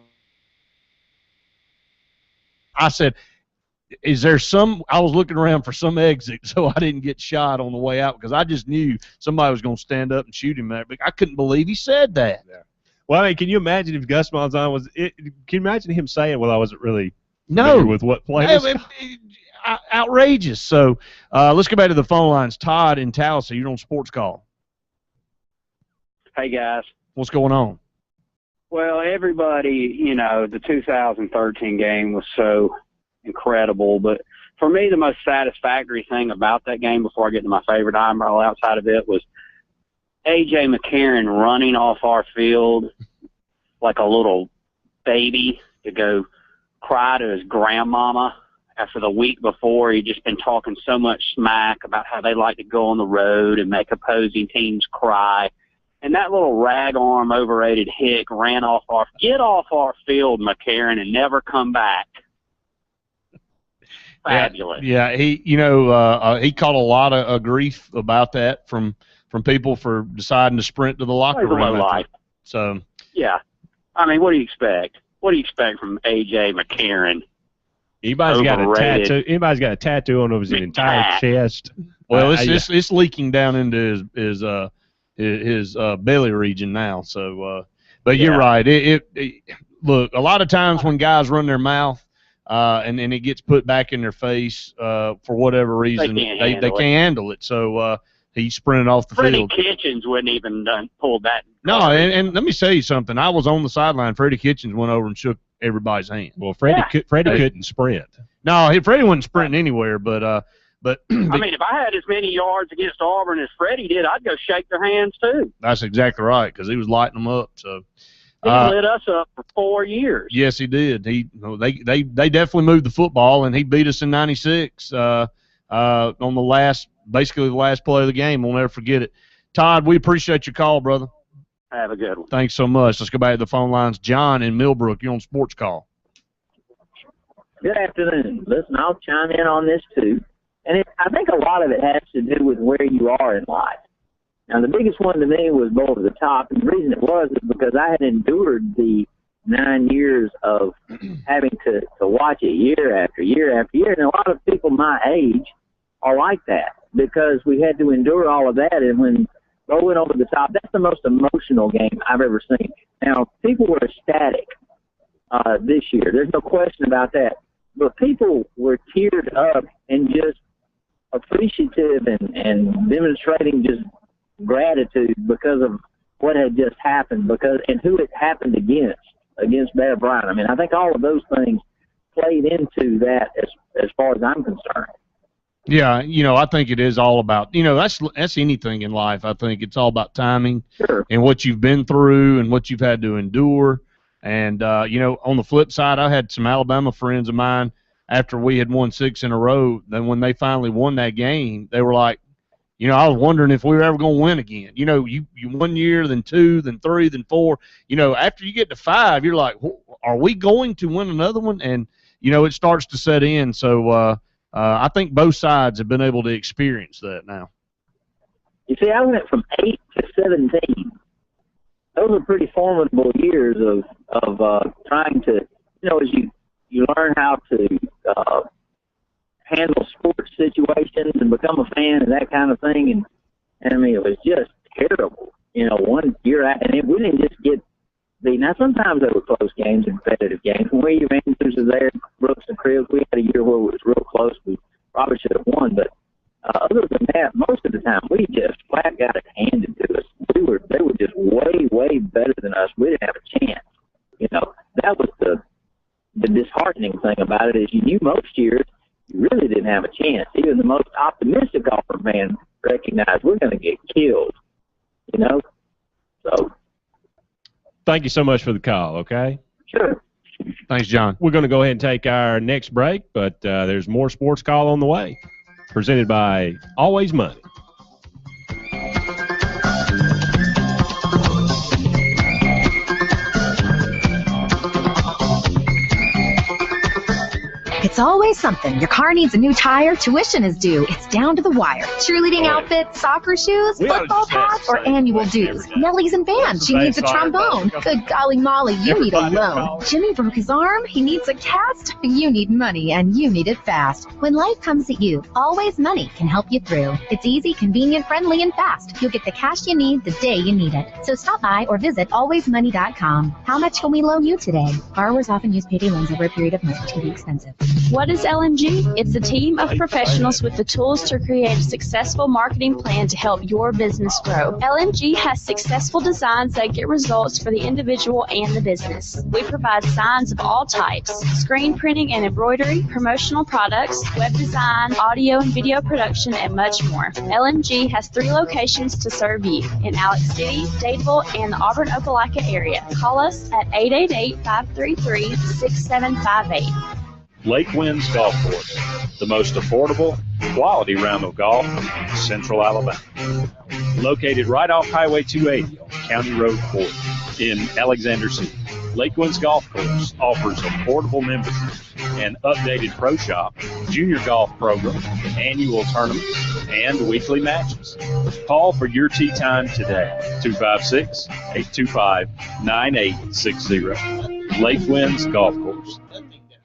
I said, is there I was looking around for some exit so I didn't get shot on the way out because I just knew somebody was going to stand up and shoot him there. But I couldn't believe he said that. Yeah. Well, I mean, can you imagine if Gus Malzahn can you imagine him saying, well, I wasn't really familiar with what play was? Outrageous. So let's go back to the phone lines. Todd in Tallahassee, you're on Sports Call. Hey, guys. What's going on? Well, everybody, the 2013 game was so incredible, but for me, the most satisfactory thing about that game, before I get to my favorite eyebrow outside of it, was A.J. McCarron running off our field like a little baby to go cry to his grandmama after the week before he'd just been talking so much smack about how they like to go on the road and make opposing teams cry. And that little rag arm, overrated hick ran get off our field, McCarron, and never come back. Fabulous. Yeah, he caught a lot of grief about that from people for deciding to sprint to the locker room. Life. So yeah, I mean, what do you expect? What do you expect from A.J. McCarron? Anybody's got a tattoo on his entire chest. Well, it's leaking down into his belly region now. So, but you're right. Look, a lot of times when guys run their mouth, and it gets put back in their face for whatever reason, they can't handle it. So he sprinted off the field. Freddie Kitchens wouldn't even pulled that. No, and let me say you something. I was on the sideline. Freddie Kitchens went over and shook everybody's hand. Well, Freddie couldn't sprint. No, Freddie wasn't sprinting anywhere. But I mean, if I had as many yards against Auburn as Freddie did, I'd go shake their hands too. That's exactly right, because he was lighting them up. So he lit us up for 4 years. Yes, he did. They definitely moved the football, and he beat us in '96 on basically the last play of the game. We'll never forget it. Todd, we appreciate your call, brother. Have a good one. Thanks so much. Let's go back to the phone lines. John in Millbrook, you're on Sports Call. Good afternoon. Listen, I'll chime in on this too. And I think a lot of it has to do with where you are in life. Now, the biggest one to me was Bowl to the Top, and the reason it was is because I had endured the 9 years of having to watch it year after year after year. And a lot of people my age are like that because we had to endure all of that. And when Bowling Over the Top, that's the most emotional game I've ever seen. Now, people were ecstatic this year. There's no question about that. But people were teared up and just appreciative and demonstrating just gratitude because of what had just happened and who it happened against Bear Bryant. I mean, I think all of those things played into that as far as I'm concerned. Yeah, I think it is all about, that's anything in life. I think it's all about timing and what you've been through and what you've had to endure. And, on the flip side, I had some Alabama friends of mine after we had won 6 in a row. Then when they finally won that game, they were like, I was wondering if we were ever going to win again. You 1 year, then 2, then 3, then 4. After you get to 5, you're like, are we going to win another one? And, it starts to set in. So I think both sides have been able to experience that now. You see, I went from 8 to 17. Those are pretty formidable years of trying to, as you learn how to handle sports situations and become a fan and that kind of thing. And I mean, it was just terrible. 1 year, and we didn't just get beat. Now, sometimes they were close games and competitive games. When we Andrews are there, Brooks and Cribs, we had a year where it was real close. We probably should have won, but other than that, most of the time, we just flat got it handed to us. They were just way, way better than us. We didn't have a chance. That was the disheartening thing about it is you knew most years you really didn't have a chance. Even the most optimistic Auburn fan recognized we're going to get killed, you know? So. Thank you so much for the call, okay? Sure. Thanks, John. We're going to go ahead and take our next break, but there's more Sports Call on the way, presented by Always Money. It's always something. Your car needs a new tire, tuition is due. It's down to the wire. Cheerleading outfits, soccer shoes, football pads, or annual dues. Nellie's in band. She needs a trombone. Good golly molly, you need a loan. Jimmy broke his arm. He needs a cast. You need money, and you need it fast. When life comes at you, Always Money can help you through. It's easy, convenient, friendly, and fast. You'll get the cash you need the day you need it. So stop by or visit alwaysmoney.com. How much can we loan you today? Borrowers often use payday loans over a period of months, which can be expensive. What is LMG? It's a team of professionals with the tools to create a successful marketing plan to help your business grow. LMG has successful designs that get results for the individual and the business. We provide signs of all types, screen printing and embroidery, promotional products, web design, audio and video production, and much more. LMG has 3 locations to serve you in Alex City, Dadeville, and the Auburn-Opelika area. Call us at 888-533-6758. Lake Winds Golf Course, the most affordable, quality round of golf in Central Alabama. Located right off Highway 280 on County Road 40 in Alexander City, Lake Winds Golf Course offers affordable memberships, an updated pro shop, junior golf program, annual tournaments, and weekly matches. Call for your tee time today, 256-825-9860. Lake Winds Golf Course.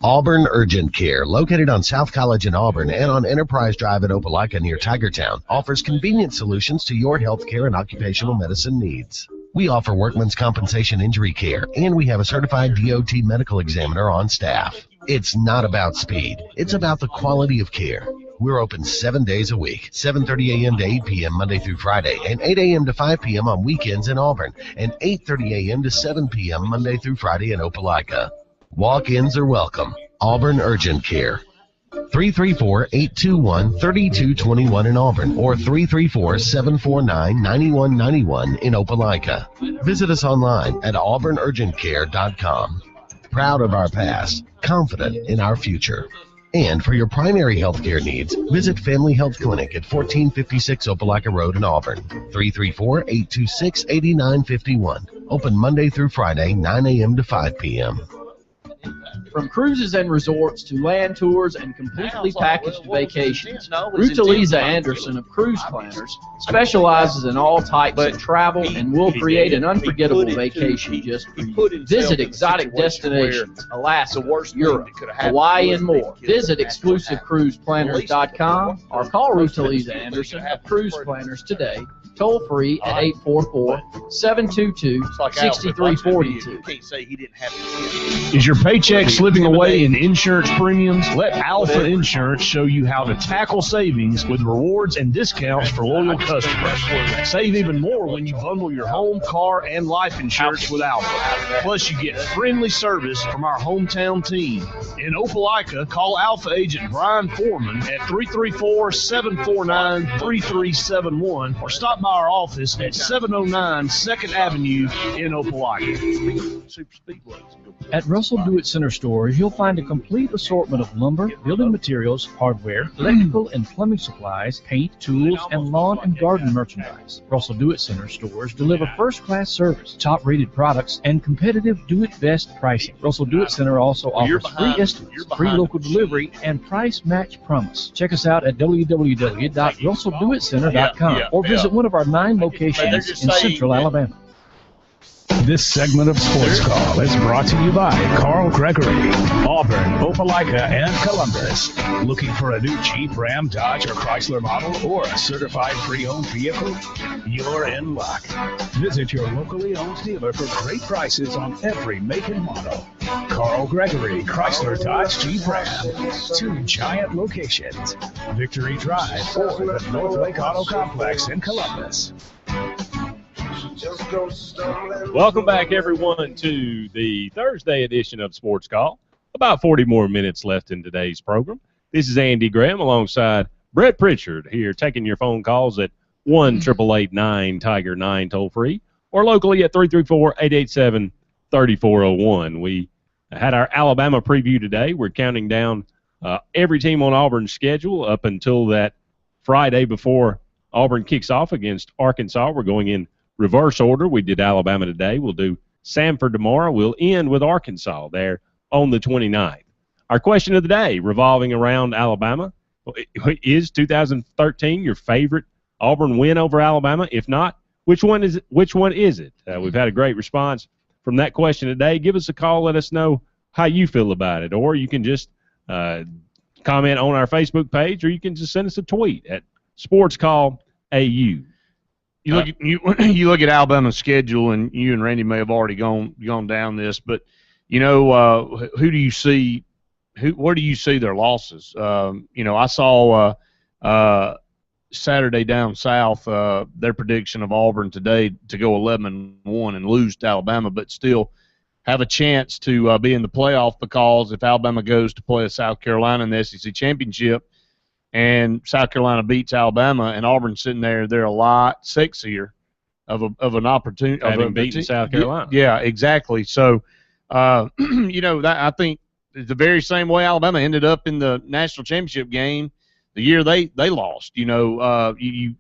Auburn Urgent Care, located on South College in Auburn and on Enterprise Drive in Opelika near Tigertown, offers convenient solutions to your health care and occupational medicine needs. We offer workman's compensation injury care, and we have a certified DOT medical examiner on staff. It's not about speed. It's about the quality of care. We're open 7 days a week, 7:30 a.m. to 8 p.m. Monday through Friday, and 8 a.m. to 5 p.m. on weekends in Auburn, and 8:30 a.m. to 7 p.m. Monday through Friday in Opelika. Walk-ins are welcome. Auburn Urgent Care. 334-821-3221 in Auburn or 334-749-9191 in Opelika. Visit us online at auburnurgentcare.com. Proud of our past, confident in our future. And for your primary health care needs, visit Family Health Clinic at 1456 Opelika Road in Auburn. 334-826-8951. Open Monday through Friday, 9 a.m. to 5 p.m. From cruises and resorts to land tours and completely packaged vacations, Ruth Eliza Anderson of Cruise Planners specializes in all types of travel and will create an unforgettable vacation just for you. Visit exotic destinations, Alaska, Europe, Hawaii, and more. Visit exclusivecruiseplanners.com or call Ruth Eliza Anderson of Cruise Planners today, toll free at 844-722-6342. Is your paycheck slipping away in insurance premiums? Let Alpha Insurance show you how to tackle savings with rewards and discounts for loyal customers. Save even more when you bundle your home, car, and life insurance with Alpha. Plus, you get friendly service from our hometown team. In Opelika, call Alpha agent Brian Foreman at 334-749-3371 or stop by our office at 709 2nd Avenue in Opelika. At Russell Do-It Center stores, you'll find a complete assortment of lumber, building materials, hardware, electrical and plumbing supplies, paint, tools, and lawn and garden merchandise. Russell Do-It Center stores deliver first-class service, top-rated products, and competitive do-it-best pricing. Russell Do-It Center also offers free estimates, free local delivery, and price match promise. Check us out at www.russelldoitcenter.com or visit one of our 9 locations in Central Alabama. This segment of Sports Call is brought to you by Carl Gregory, Auburn, Opelika, and Columbus. Looking for a new Jeep, Ram, Dodge, or Chrysler model or a certified pre-owned vehicle? You're in luck. Visit your locally owned dealer for great prices on every make and model. Carl Gregory, Chrysler, Dodge, Jeep, Ram. 2 giant locations, Victory Drive or the North Lake Auto Complex in Columbus. Welcome back, everyone, to the Thursday edition of Sports Call. About 40 more minutes left in today's program. This is Andy Graham alongside Brett Pritchard here, taking your phone calls at 1-888-9-TIGER-9 toll-free or locally at 334-887-3401. We had our Alabama preview today. We're counting down every team on Auburn's schedule up until that Friday before Auburn kicks off against Arkansas. We're going in reverse order. We did Alabama today. We'll do Samford tomorrow. We'll end with Arkansas there on the 29th. Our question of the day revolving around Alabama. Is 2013 your favorite Auburn win over Alabama? If not, which one is it? We've had a great response from that question today. Give us a call. Let us know how you feel about it. Or you can just comment on our Facebook page, or you can just send us a tweet at Sportscall AU. You look at Alabama's schedule, and you and Randy may have already gone down this, but who do you see? Where do you see their losses? I saw Saturday down south their prediction of Auburn today to go 11-1 and lose to Alabama, but still have a chance to be in the playoff, because if Alabama goes to play South Carolina in the SEC championship and South Carolina beats Alabama and Auburn's sitting there, they're a lot sexier of an opportunity. Having beaten South Carolina. Yeah, exactly. So, that I think the very same way Alabama ended up in the national championship game the year they lost. You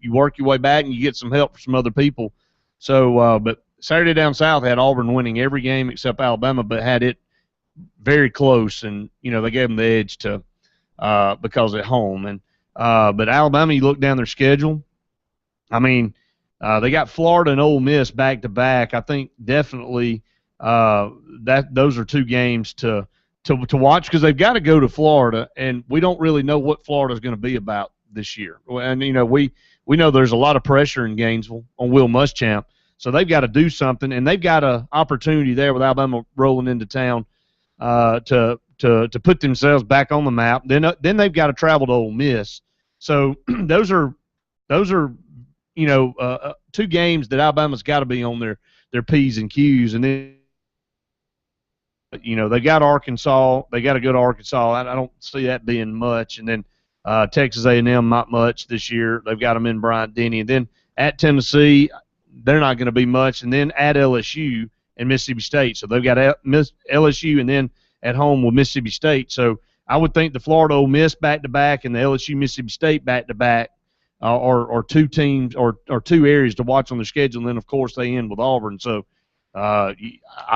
work your way back and you get some help from some other people. So, but Saturday down south had Auburn winning every game except Alabama, but had it very close, and they gave them the edge to because at home. And but Alabama, you look down their schedule. I mean, they got Florida and Ole Miss back to back. I think definitely those are two games to watch, because they've got to go to Florida, and we don't really know what Florida is going to be about this year. And we know there's a lot of pressure in Gainesville on Will Muschamp, so they've got to do something, and they've got an opportunity there with Alabama rolling into town to put themselves back on the map. Then they've got to travel to Ole Miss. So those are two games that Alabama's got to be on their P's and Q's, and then. They got Arkansas. They got to go to Arkansas. I don't see that being much. And then Texas A&M, not much this year. They've got them in Bryant-Denny. And then at Tennessee, they're not going to be much. And then at LSU and Mississippi State. So they've got LSU and then at home with Mississippi State. So I would think the Florida Ole Miss back-to-back and the LSU Mississippi State back-to-back are two teams or two areas to watch on the schedule. And then, of course, they end with Auburn. So I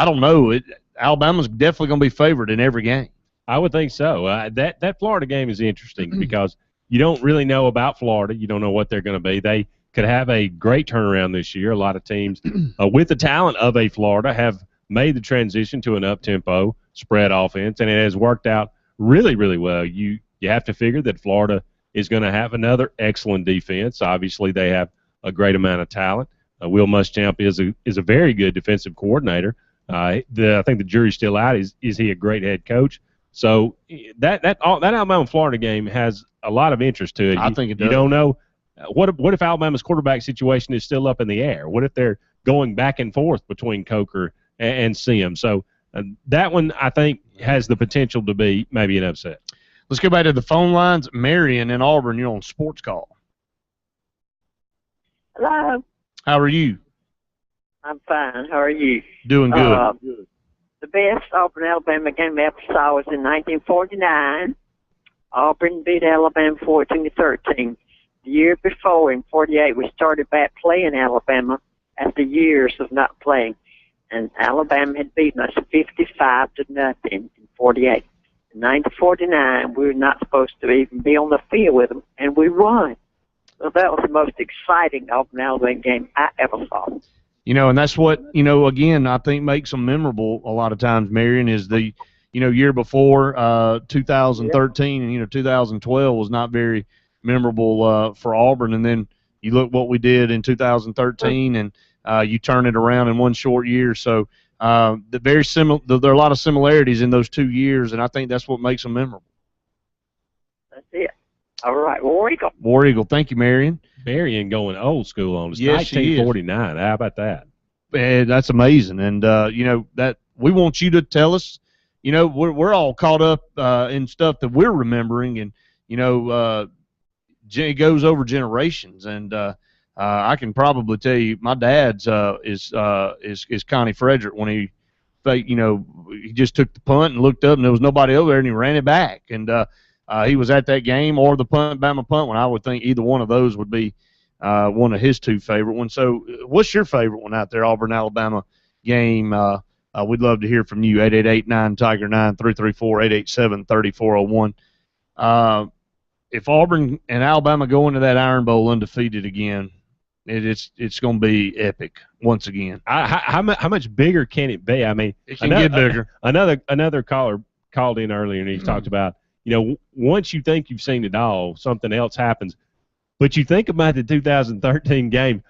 don't know. Alabama's definitely going to be favored in every game. I would think so. That Florida game is interesting because you don't really know about Florida. You don't know what they're going to be. They could have a great turnaround this year. A lot of teams with the talent of a Florida have made the transition to an up-tempo spread offense, and it has worked out really, really well. You have to figure that Florida is going to have another excellent defense. Obviously, they have a great amount of talent. Will Muschamp is a very good defensive coordinator. I think the jury's still out. Is he a great head coach? So that Alabama-Florida game has a lot of interest to it. I think it does. You don't know what if Alabama's quarterback situation is still up in the air? What if they're going back and forth between Coker and Sim? So that one I think has the potential to be maybe an upset. Let's go back to the phone lines. Marion in Auburn, you're on Sports Call. Hello. How are you? I'm fine. How are you? Doing good. The best Auburn-Alabama game I ever saw was in 1949. Auburn beat Alabama 14-13. The year before, in 48, we started back playing Alabama after years of not playing. And Alabama had beaten us 55-0 in 48. In 1949, we were not supposed to even be on the field with them, and we won. So that was the most exciting Auburn-Alabama game I ever saw. And that's what, again, I think makes them memorable a lot of times, Marion, is the, year before 2013 and, 2012 was not very memorable for Auburn. And then you look what we did in 2013 and you turn it around in one short year. So there are a lot of similarities in those 2 years, and I think that's what makes them memorable. That's it. All right, War Eagle. War Eagle. Thank you, Marion. Marion going old school on us. Yes, 1949. How about that? That's amazing. And, that we want you to tell us you know, we're all caught up in stuff that we're remembering, and you know, it goes over generations. And I can probably tell you, my dad's is Connie Frederick when he just took the punt and looked up and there was nobody over there and he ran it back. And he was at that game, or the Bama punt one. I would think either one of those would be one of his two favorite ones. So what's your favorite one out there, Auburn-Alabama game? We'd love to hear from you, 888-9-TIGER-9, 334-887-3401. If Auburn and Alabama go into that Iron Bowl undefeated again, it's going to be epic once again. How much bigger can it be? I mean, it can get bigger. Another caller called in earlier, and he talked about, you know, once you think you've seen it all, something else happens. But you think about the 2013 game,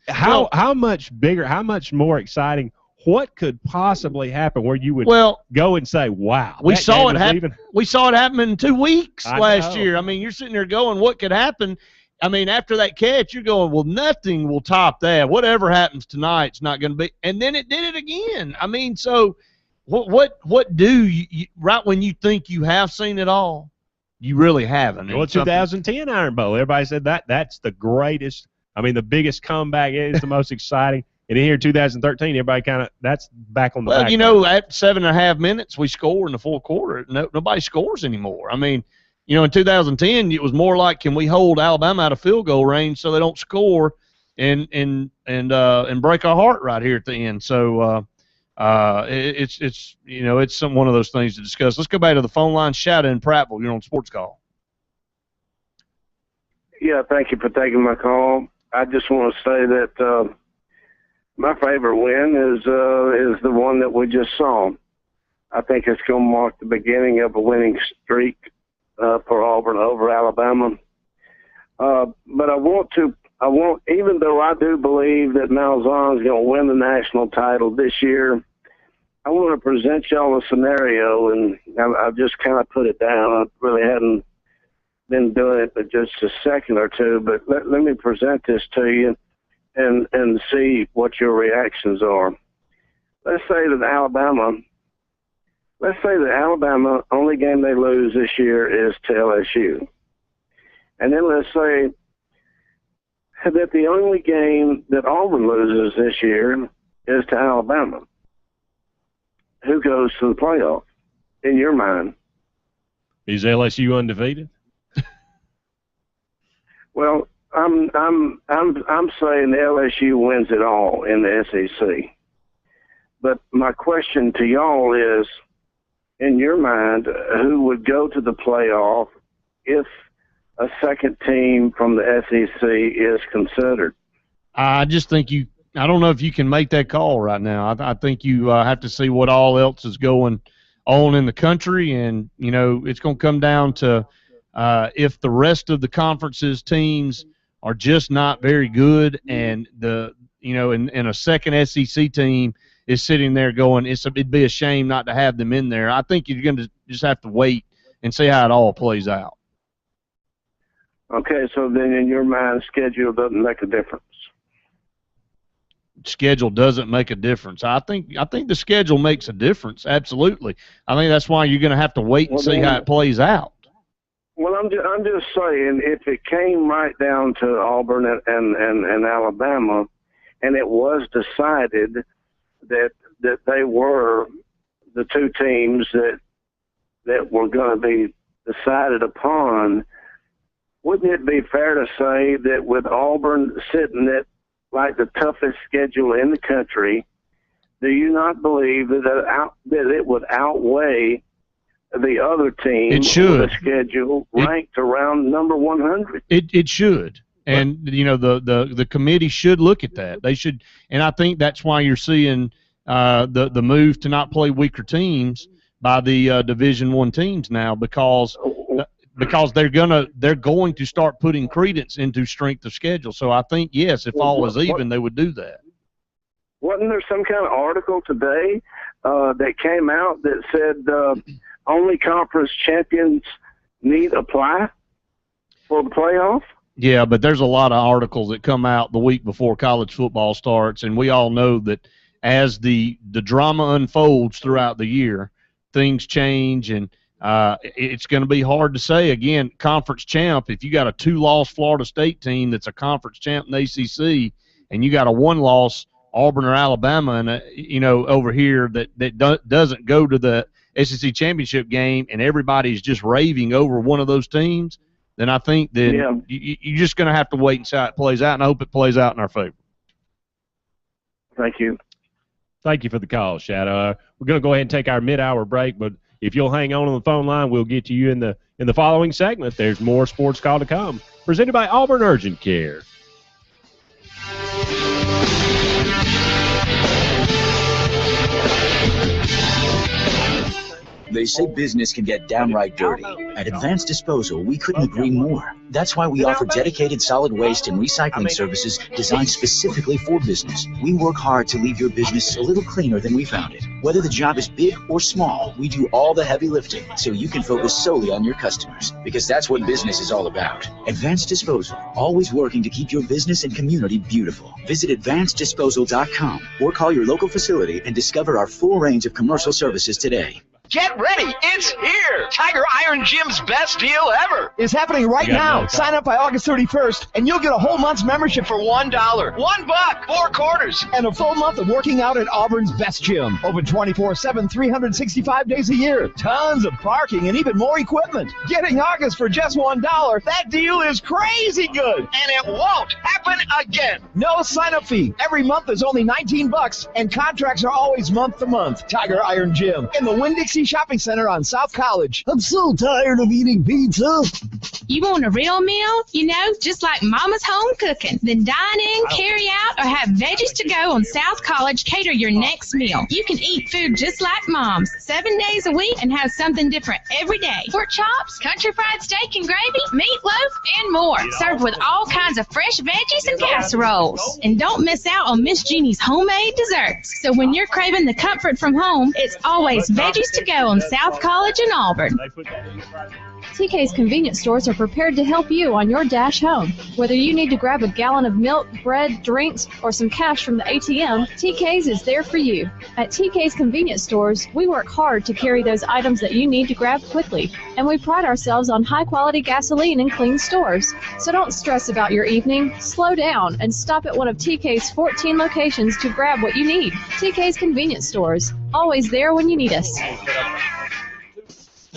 how much bigger, how much more exciting, what could possibly happen where you would go and say, wow. We saw it happen. We saw it happen in 2 weeks last year. I mean, you're sitting there going, what could happen? I mean, after that catch, you're going, well, nothing will top that. Whatever happens tonight's not going to be. And then it did it again. I mean, so what do you right when you think you have seen it all, you really haven't. Well, 2010 Iron Bowl, everybody said that's the greatest. I mean, the biggest comeback. It is the most exciting. And here, 2013, everybody that's back on the back. Well, you know, at 7.5 minutes, we score in the fourth quarter. Nobody scores anymore. I mean, you know, in 2010, it was more like, can we hold Alabama out of field goal range so they don't score and break our heart right here at the end. So it's you know, it's one of those things to discuss. Let's go back to the phone line. Shout in Prattville. You're on Sports Call. Yeah, thank you for taking my call. I just want to say that my favorite win is the one that we just saw. I think it's going to mark the beginning of a winning streak for Auburn over Alabama. But I want, even though I do believe that Malzahn's going to win the national title this year, I want to present y'all a scenario, and I've just kind of put it down. I really hadn't been doing it but just a second or two, but let me present this to you and see what your reactions are. Let's say that Alabama, only game they lose this year is to LSU. And then let's say that the only game that Auburn loses this year is to Alabama. Who goes to the playoff, in your mind? Is LSU undefeated? Well, I'm saying LSU wins it all in the SEC. But my question to y'all is, in your mind, who would go to the playoff if a second team from the SEC is considered? I just think I don't know if you can make that call right now. I think you have to see what all else is going on in the country, and, you know, it's going to come down to if the rest of the conference's teams are just not very good, and and a second SEC team is sitting there going, it'd be a shame not to have them in there. I think you're going to just have to wait and see how it all plays out. Okay, so then in your mind, schedule doesn't make a difference. Schedule doesn't make a difference. I think the schedule makes a difference. Absolutely. I think that's why you're going to have to wait and see how it plays out. Well, I'm just saying, if it came right down to Auburn and Alabama, and it was decided that they were the two teams that were going to be decided upon, wouldn't it be fair to say that with Auburn sitting at like the toughest schedule in the country, do you not believe that it would outweigh the other team? It should. With a schedule ranked around number 100. It should. And, you know, the committee should look at that. They should, and I think that's why you're seeing the move to not play weaker teams by the Division I teams now, because they're going to start putting credence into strength of schedule. So I think, yes, if all is even, they would do that. Wasn't there some kind of article today that came out that said only conference champions need apply for the playoff? Yeah, but there's a lot of articles that come out the week before college football starts, and we all know that as the drama unfolds throughout the year, things change, and it's going to be hard to say. Again, conference champ, if you got a 2-loss Florida State team that's a conference champ in the ACC, and you got a 1-loss Auburn or Alabama, and over here that doesn't go to the SEC championship game, and everybody's just raving over one of those teams, then I think that you're just going to have to wait and see how it plays out, and I hope it plays out in our favor. Thank you. Thank you for the call, Shadow. We're going to go ahead and take our mid-hour break, but if you'll hang on the phone line, we'll get to you in the following segment. There's more Sports Call to come, presented by Auburn Urgent Care. They say business can get downright dirty. At Advanced Disposal, we couldn't agree more. That's why we offer dedicated solid waste and recycling services designed specifically for business. We work hard to leave your business a little cleaner than we found it. Whether the job is big or small, we do all the heavy lifting so you can focus solely on your customers, because that's what business is all about. Advanced Disposal, always working to keep your business and community beautiful. Visit advanceddisposal.com or call your local facility and discover our full range of commercial services today. Get ready, it's here! Tiger Iron Gym's best deal ever! Is happening right now. Sign up by August 31st, and you'll get a whole month's membership for $1. $1, 4 quarters. And a full month of working out at Auburn's best gym. Open 24/7, 365 days a year. Tons of parking and even more equipment. Getting August for just $1, that deal is crazy good. And it won't happen again. No sign-up fee. Every month is only $19, and contracts are always month to month. Tiger Iron Gym in the Winn-Dixie Shopping Center on South College. I'm so tired of eating pizza. You want a real meal? Just like Mama's home cooking. Then dine in, carry out, or have veggies to go on South College. Cater your next meal. You can eat food just like Mom's, 7 days a week, and have something different every day. Pork chops, country fried steak and gravy, meatloaf, and more. Served with all kinds of fresh veggies and casseroles. And don't miss out on Miss Jeannie's homemade desserts. So when you're craving the comfort from home, it's always veggies to go on South College in Auburn. TK's convenience stores are prepared to help you on your dash home. Whether you need to grab a gallon of milk, bread, drinks, or some cash from the ATM, TK's is there for you. At TK's convenience stores, we work hard to carry those items that you need to grab quickly, and we pride ourselves on high-quality gasoline and clean stores. So don't stress about your evening. Slow down and stop at one of TK's 14 locations to grab what you need. TK's convenience stores, always there when you need us.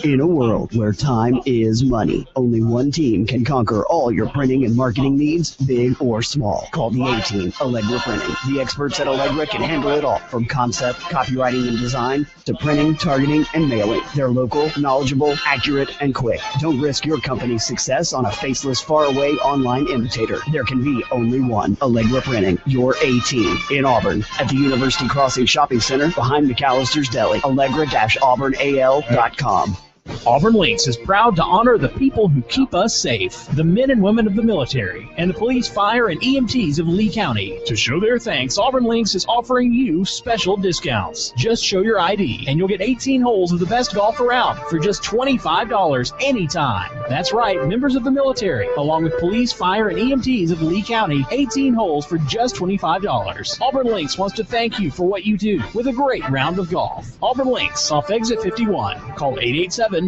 In a world where time is money, only one team can conquer all your printing and marketing needs, big or small. Call the A-Team, Allegra Printing. The experts at Allegra can handle it all, from concept, copywriting, and design, to printing, targeting, and mailing. They're local, knowledgeable, accurate, and quick. Don't risk your company's success on a faceless, faraway online imitator. There can be only one. Allegra Printing, your A-Team. In Auburn, at the University Crossing Shopping Center, behind McAllister's Deli. Allegra-auburnal.com. Auburn Links is proud to honor the people who keep us safe, the men and women of the military, and the police, fire, and EMTs of Lee County. To show their thanks, Auburn Links is offering you special discounts. Just show your ID, and you'll get 18 holes of the best golf around for just $25 anytime. That's right, members of the military, along with police, fire, and EMTs of Lee County, 18 holes for just $25. Auburn Links wants to thank you for what you do with a great round of golf. Auburn Links, off exit 51. Call 887-5151.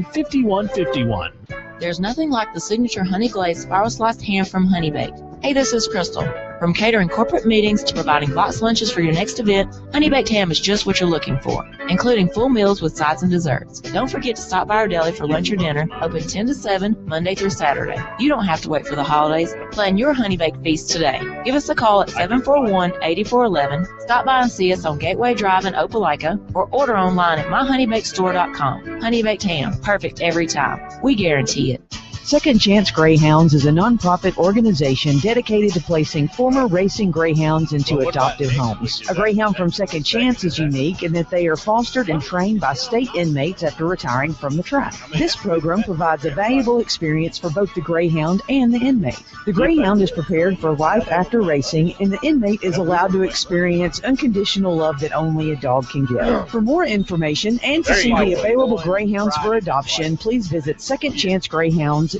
There's nothing like the signature honey glazed spiral sliced ham from Honey Baked. Hey, this is Crystal. From catering corporate meetings to providing box lunches for your next event, Honey Baked Ham is just what you're looking for, including full meals with sides and desserts. Don't forget to stop by our deli for lunch or dinner, open 10 to 7, Monday through Saturday. You don't have to wait for the holidays. Plan your Honey Baked feast today. Give us a call at 741-8411, stop by and see us on Gateway Drive in Opelika, or order online at myhoneybakestore.com. Honey Baked Ham, perfect every time. We guarantee it. Second Chance Greyhounds is a nonprofit organization dedicated to placing former racing greyhounds into adoptive homes. A greyhound from Second Chance is unique in that they are fostered and trained by state inmates after retiring from the track. This program provides a valuable experience for both the greyhound and the inmate. The greyhound is prepared for life after racing, and the inmate is allowed to experience unconditional love that only a dog can give. For more information and to see the available greyhounds for adoption, please visit secondchancegreyhounds.org.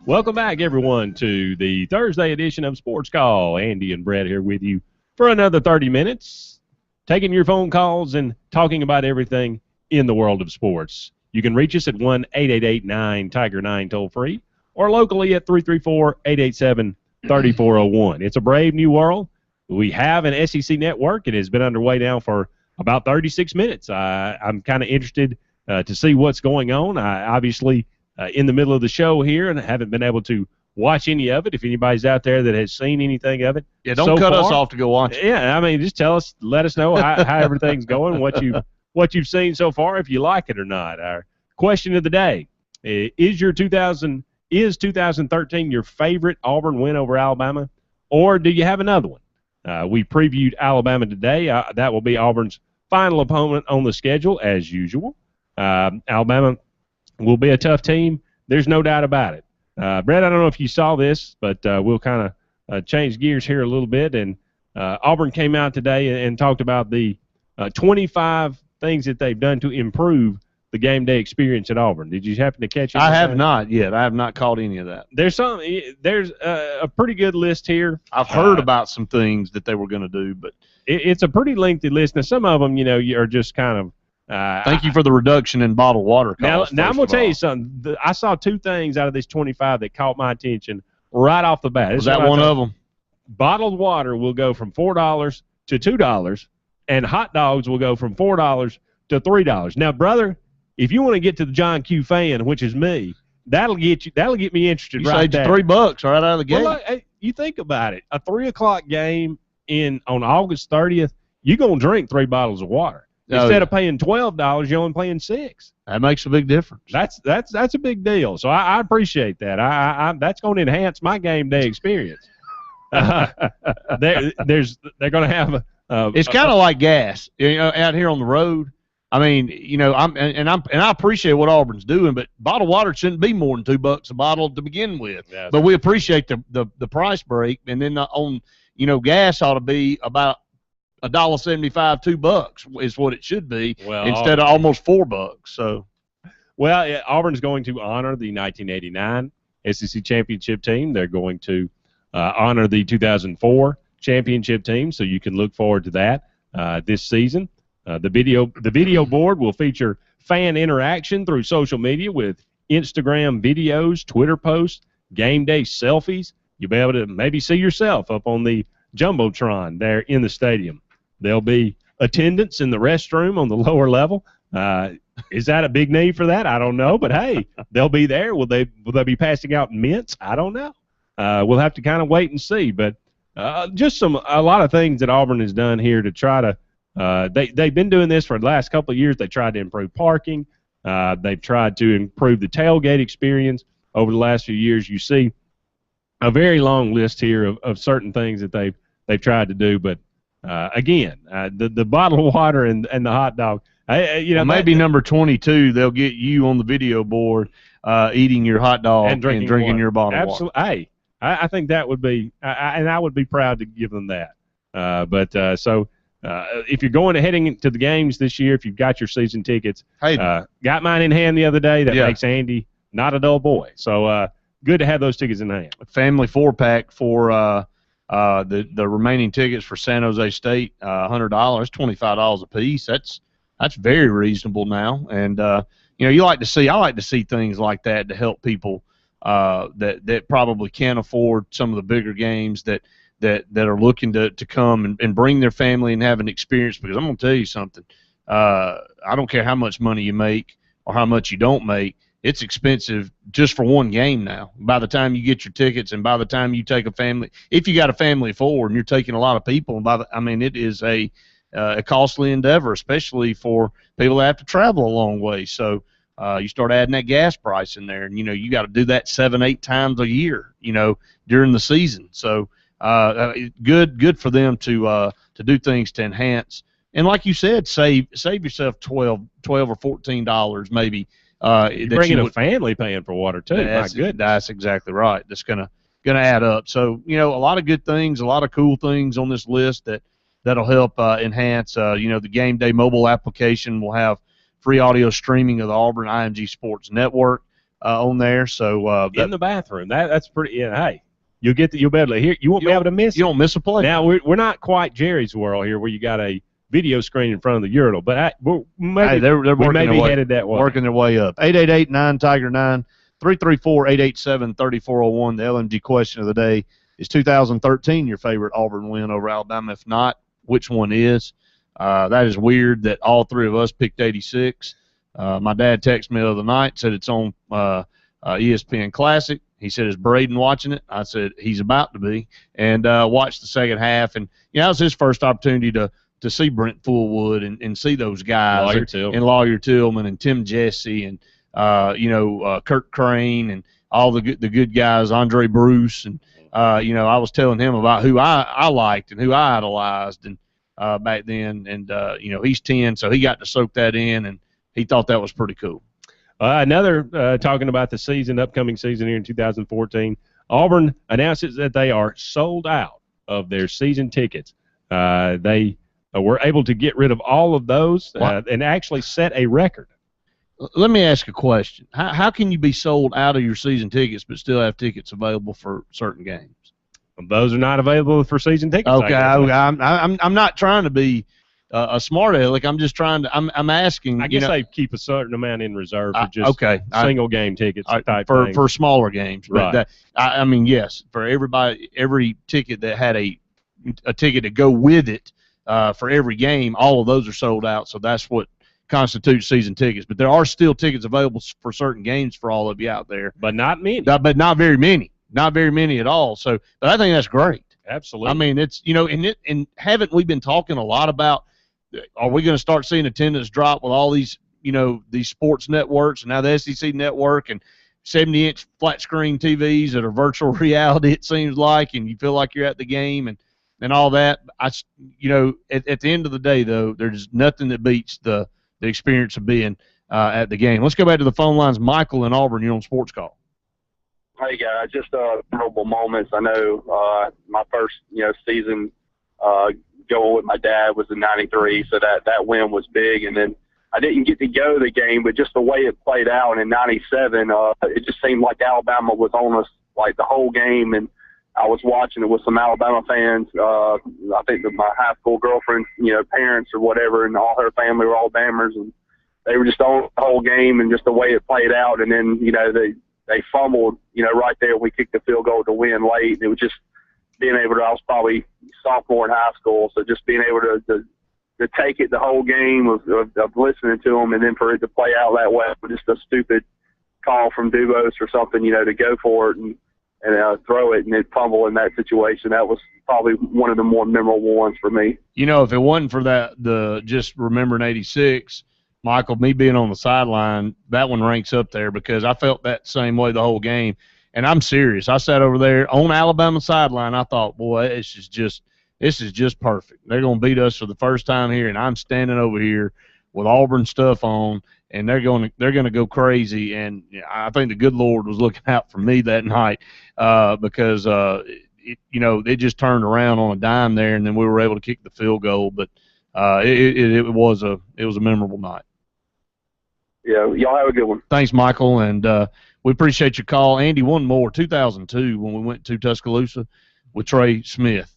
Welcome back, everyone, to the Thursday edition of Sports Call. Andy and Brett here with you for another 30 minutes, taking your phone calls and talking about everything in the world of sports. You can reach us at 1-888-9-TIGER-9 toll-free or locally at 334-887-3401. It's a brave new world. We have an SEC network. It has been underway now for about 36 minutes. I'm kind of interested to see what's going on. I obviously in the middle of the show here and haven't been able to watch any of it. If anybody's out there that has seen anything of it, yeah, don't cut us off to go watch it. Yeah, I mean, just tell us, let us know how everything's going, what you've seen so far, if you like it or not. Our question of the day: is 2013 your favorite Auburn win over Alabama, or do you have another one? We previewed Alabama today. That will be Auburn's final opponent on the schedule, as usual. Alabama will be a tough team. There's no doubt about it. Brett, I don't know if you saw this, but we'll kind of change gears here a little bit. And Auburn came out today and talked about the 25 things that they've done to improve the game day experience at Auburn. Did you happen to catch it? I have not yet. I have not caught any of that. There's a pretty good list here. I've heard about some things that they were going to do, but it's a pretty lengthy list. Now, some of them, are just kind of. Thank you for the reduction in bottled water costs. Now I'm going to tell you something. I saw two things out of this 25 that caught my attention right off the bat. Was that one of them? Bottled water will go from $4 to $2, and hot dogs will go from $4 to $3. Now, brother, if you want to get to the John Q. fan, which is me, that'll get me interested. You right saved there. $3 right out of the gate. Well, you think about it. A 3:00 game on August 30th, you're going to drink 3 bottles of water. Instead of paying $12, you're only paying $6. That makes a big difference. That's a big deal. So I appreciate that. That's going to enhance my game day experience. They're going to have. It's kind of like gas, out here on the road. I mean, I appreciate what Auburn's doing, but bottled water shouldn't be more than $2 a bottle to begin with. Yes. But we appreciate the price break, and then gas ought to be about $1.75, $2 is what it should be, instead of almost $4. So, Auburn's going to honor the 1989 SEC championship team. They're going to honor the 2004 championship team. So you can look forward to that this season. The video board will feature fan interaction through social media with Instagram videos, Twitter posts, game day selfies. You'll be able to maybe see yourself up on the Jumbotron there in the stadium. There'll be attendance in the restroom on the lower level. Is that a big need for that? I don't know, but hey, they'll be there. Will they be passing out mints? I don't know. We'll have to kind of wait and see. But just a lot of things that Auburn has done here to try to. They've been doing this for the last couple of years. They tried to improve parking. They've tried to improve the tailgate experience over the last few years. You see a very long list here of certain things that they've tried to do, but. Again, the bottled water and the hot dog. Maybe number 22, they'll get you on the video board eating your hot dog and drinking your bottled water. Absolutely. Hey, I think that would be, and I would be proud to give them that. So if you're heading to the games this year, if you've got your season tickets, got mine in hand the other day. That makes Andy not a dull boy. So good to have those tickets in hand. A family 4-pack for. The remaining tickets for San Jose State, $100, $25 a piece. That's very reasonable now. And I like to see things like that to help people that probably can't afford some of the bigger games that are looking to come and bring their family and have an experience. Because I'm going to tell you something. I don't care how much money you make or how much you don't make. It's expensive just for one game now. By the time you get your tickets and by the time you take a family, if you got a family of 4 and you're taking a lot of people, it is a costly endeavor, especially for people that have to travel a long way. So you start adding that gas price in there, and you got to do that 7-8 times a year, during the season. So good for them to do things to enhance. And like you said, save yourself $12 or $14 maybe. You're bringing a family paying for water too. My goodness, that's exactly right. That's gonna add up. So a lot of good things, a lot of cool things on this list that'll help enhance. The game day mobile application will have free audio streaming of the Auburn IMG Sports Network. on there. So in the bathroom. That's pretty. Yeah, hey, you'll be able to hear. You won't be able to miss. You don't miss a play. Now we're not quite Jerry's world here, where you got a video screen in front of the urinal, but maybe they're we working may be their way, headed that way. Working their way up. 888-9-TIGER-9, 334-887-3401. The LMG question of the day is 2013 your favorite Auburn win over Alabama? If not, which one is? That is weird that all three of us picked 86. My dad texted me the other night, said it's on ESPN Classic. He said, is Braden watching it? I said, he's about to be, and watched the second half. And that was his first opportunity to see Brent Fullwood and see those guys. And Lawyer Tillman and Tim Jesse and, Kirk Crane and all the good guys, Andre Bruce. And, I was telling him about who I liked and who I idolized and back then. And, he's 10, so he got to soak that in, and he thought that was pretty cool. Another talking about the upcoming season here in 2014, Auburn announces that they are sold out of their season tickets. They were able to get rid of all of those and actually set a record. Let me ask a question. How can you be sold out of your season tickets but still have tickets available for certain games? Those are not available for season tickets. Okay, I'm not trying to be a smart aleck. I'm just trying to. I'm asking. I guess they keep a certain amount in reserve for just single game tickets for smaller games. But right. Yes, for every ticket that had a ticket to go with it for every game, all of those are sold out. So that's what constitutes season tickets. But there are still tickets available for certain games for all of you out there. But not many. But not very many. Not very many at all. So, but I think that's great. Absolutely. I mean, it's and haven't we been talking a lot about? Are we going to start seeing attendance drop with all these these sports networks and now the SEC network and 70-inch flat screen TVs that are virtual reality? It seems like, and you feel like you're at the game and all that. At the end of the day, though, there's nothing that beats the experience of being at the game. Let's go back to the phone lines. Michael in Auburn, you're on Sports Call. Hey guys, just memorable moments. I know my first season going with my dad was in '93, so that win was big. And then I didn't get to go to the game, but just the way it played out in '97, it just seemed like Alabama was on us like the whole game. And I was watching it with some Alabama fans. I think that my high school girlfriend's parents or whatever, and all her family were Alabamers, and they were just on the whole game and just the way it played out. And then they fumbled, right there. We kicked the field goal to win late. It was just being able to, I was probably sophomore in high school, so just being able to take it the whole game of listening to them, and then for it to play out that way, just a stupid call from Dubose or something, to go for it and throw it and then fumble in that situation. That was probably one of the more memorable ones for me. If it wasn't for just remembering '86, Michael, me being on the sideline, that one ranks up there because I felt that same way the whole game. And I'm serious. I sat over there on Alabama sideline. I thought, boy, this is just perfect. They're going to beat us for the first time here, and I'm standing over here with Auburn stuff on, and they're going to go crazy. And I think the good Lord was looking out for me that night because it just turned around on a dime there, and then we were able to kick the field goal. But it was a memorable night. Yeah, y'all have a good one. Thanks, Michael, and we appreciate your call. Andy, one more, 2002 when we went to Tuscaloosa with Trey Smith.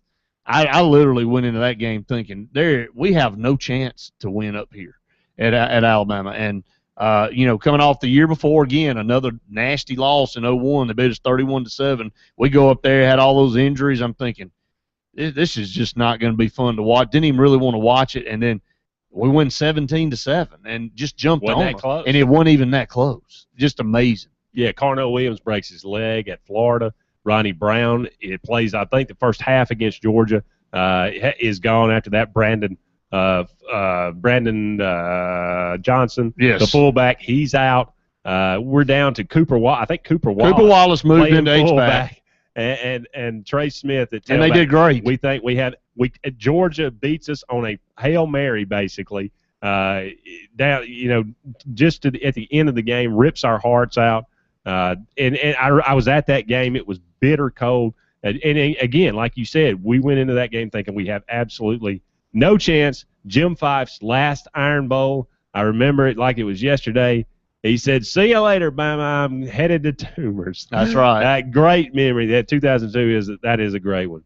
I literally went into that game thinking we have no chance to win up here at Alabama. And, coming off the year before, again, another nasty loss in 01. They beat us 31-7. We go up there, had all those injuries. I'm thinking, this is just not going to be fun to watch. Didn't even really want to watch it. And then we win 17-7 and just jumped on it. Close. And it wasn't even that close. Just amazing. Yeah, Carnell Williams breaks his leg at Florida. Ronnie Brown, it plays, I think, the first half against Georgia, is gone after that. Brandon Johnson, yes, the fullback, he's out. We're down to Cooper Wallace. I think Cooper Wallace moved into H-back. And Trey Smith at tailback. And they did great. We think Georgia beats us on a Hail Mary, basically. Down, just at the end of the game, rips our hearts out. And I was at that game. It was bitter cold. And again, like you said, we went into that game thinking we have absolutely no chance. Jim Fife's last Iron Bowl, I remember it like it was yesterday. He said, "See you later, Bama. I'm headed to Tumors." That's right. Great memory. That 2002 is a great one.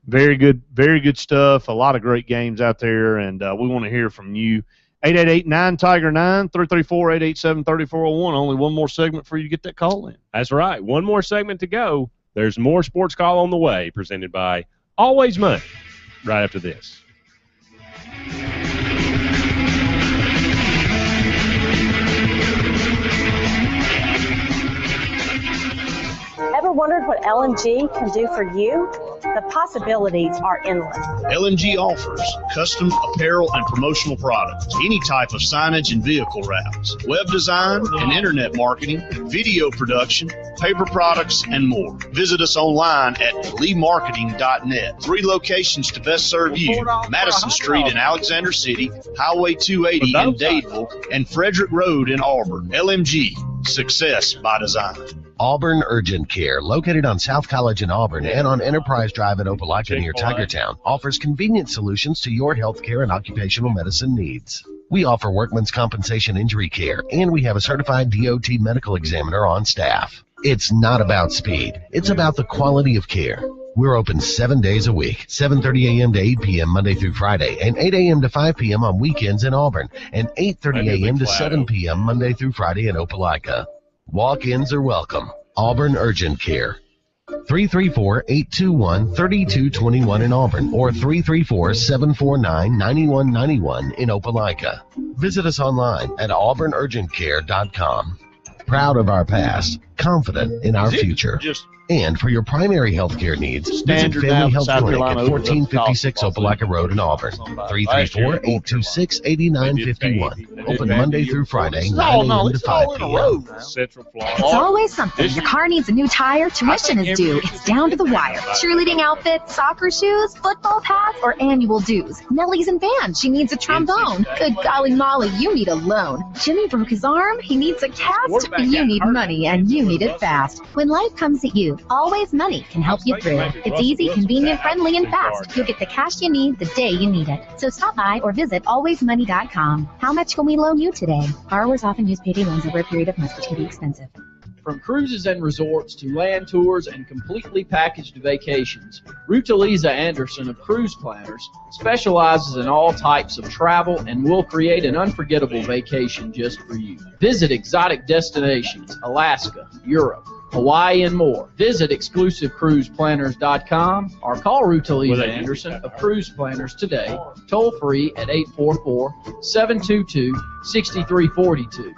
Very good stuff. A lot of great games out there, and we want to hear from you. 888-9-TIGER-9, 334-887-3401. Only one more segment for you to get that call in. That's right. One more segment to go. There's more Sports Call on the way, presented by Always Money, right after this. Ever wondered what LMG can do for you? The possibilities are endless. LMG offers custom apparel and promotional products, any type of signage and vehicle wraps, web design and internet marketing, video production, paper products, and more. Visit us online at leemarketing.net. 3 locations to best serve you: Madison Street in Alexander City, Highway 280 in Dadeville, and Frederick Road in Auburn. LMG, success by design. Auburn Urgent Care, located on South College in Auburn and on Enterprise Drive in Opelika near Tigertown, offers convenient solutions to your healthcare and occupational medicine needs. We offer workman's compensation injury care, and we have a certified DOT medical examiner on staff. It's not about speed. It's about the quality of care. We're open 7 days a week, 7:30 a.m. to 8 p.m. Monday through Friday, and 8 a.m. to 5 p.m. on weekends in Auburn, and 8:30 a.m. to 7 p.m. Monday through Friday in Opelika. Walk-ins are welcome. Auburn Urgent Care. 334-821-3221 in Auburn or 334-749-9191 in Opelika. Visit us online at auburnurgentcare.com. Proud of our past, confident in our future. And for your primary health care needs, visit Family Health Clinic at 1456 Opelika Road in Auburn. 334-826-8951. Open Monday through Friday, 9 a.m. to 5 p.m. It's always something. Your car needs a new tire, tuition is due. It's down to the wire. Cheerleading outfits, soccer shoes, football pads, or annual dues. Nellie's in band. She needs a trombone. Good golly molly, you need a loan. Jimmy broke his arm. He needs a cast. You need money, and you need it fast. When life comes at you, Always Money can help you through. It's easy, convenient, friendly, and fast. You'll get the cash you need the day you need it. So stop by or visit alwaysmoney.com. How much can we loan you today? Borrowers often use payday loans over a period of months, which can be expensive. From cruises and resorts to land tours and completely packaged vacations, Rutalisa Anderson of Cruise Planners specializes in all types of travel and will create an unforgettable vacation just for you. Visit exotic destinations, Alaska, Europe, Hawaii, and more. Visit exclusivecruiseplanners.com or call Rutalisa Anderson of Cruise Planners today, toll free at 844-722-6342.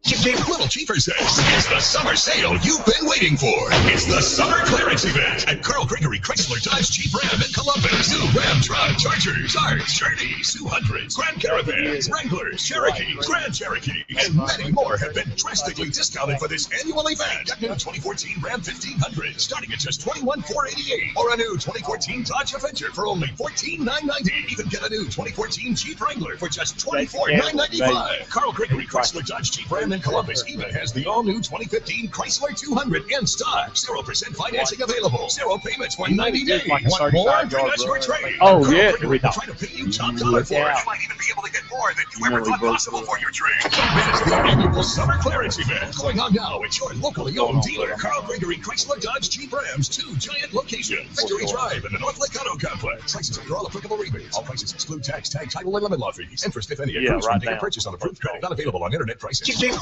Little Cheaper says it's the summer sale you've been waiting for. It's the summer clearance event at Carl Gregory Chrysler Dodge Jeep Ram in Columbus. New Ram truck, Chargers, Arts, Journeys, 200s, Grand Caravans, Wranglers, Cherokees, Grand Cherokee, and many more have been drastically discounted for this annual event. Get new 2014 Ram 1500 starting at just $21,488, or a new 2014 Dodge Avenger for only $14,990. Even get a new 2014 Jeep Wrangler for just $24,995. Carl Gregory Chrysler Dodge Jeep Ram in Columbus even has the all-new 2015 Chrysler 200 in stock. 0% financing available. 0 payments for 90 days. Want more? Bring us your trade. Oh, yeah. We're trying to pay you top dollar for it. You might even be able to get more than you ever thought possible for your trade. Don't miss the annual summer clearance event going on now at your locally owned dealer. Carl Gregory Chrysler Dodge Jeep Rams, 2 giant locations. Victory Drive and the North Lake Auto Complex. Prices under all applicable rebates. All prices exclude tax, tag, title, and lemon law fees. Interest, if any, accrues from date of purchase on approved credit. Not available on internet pricing.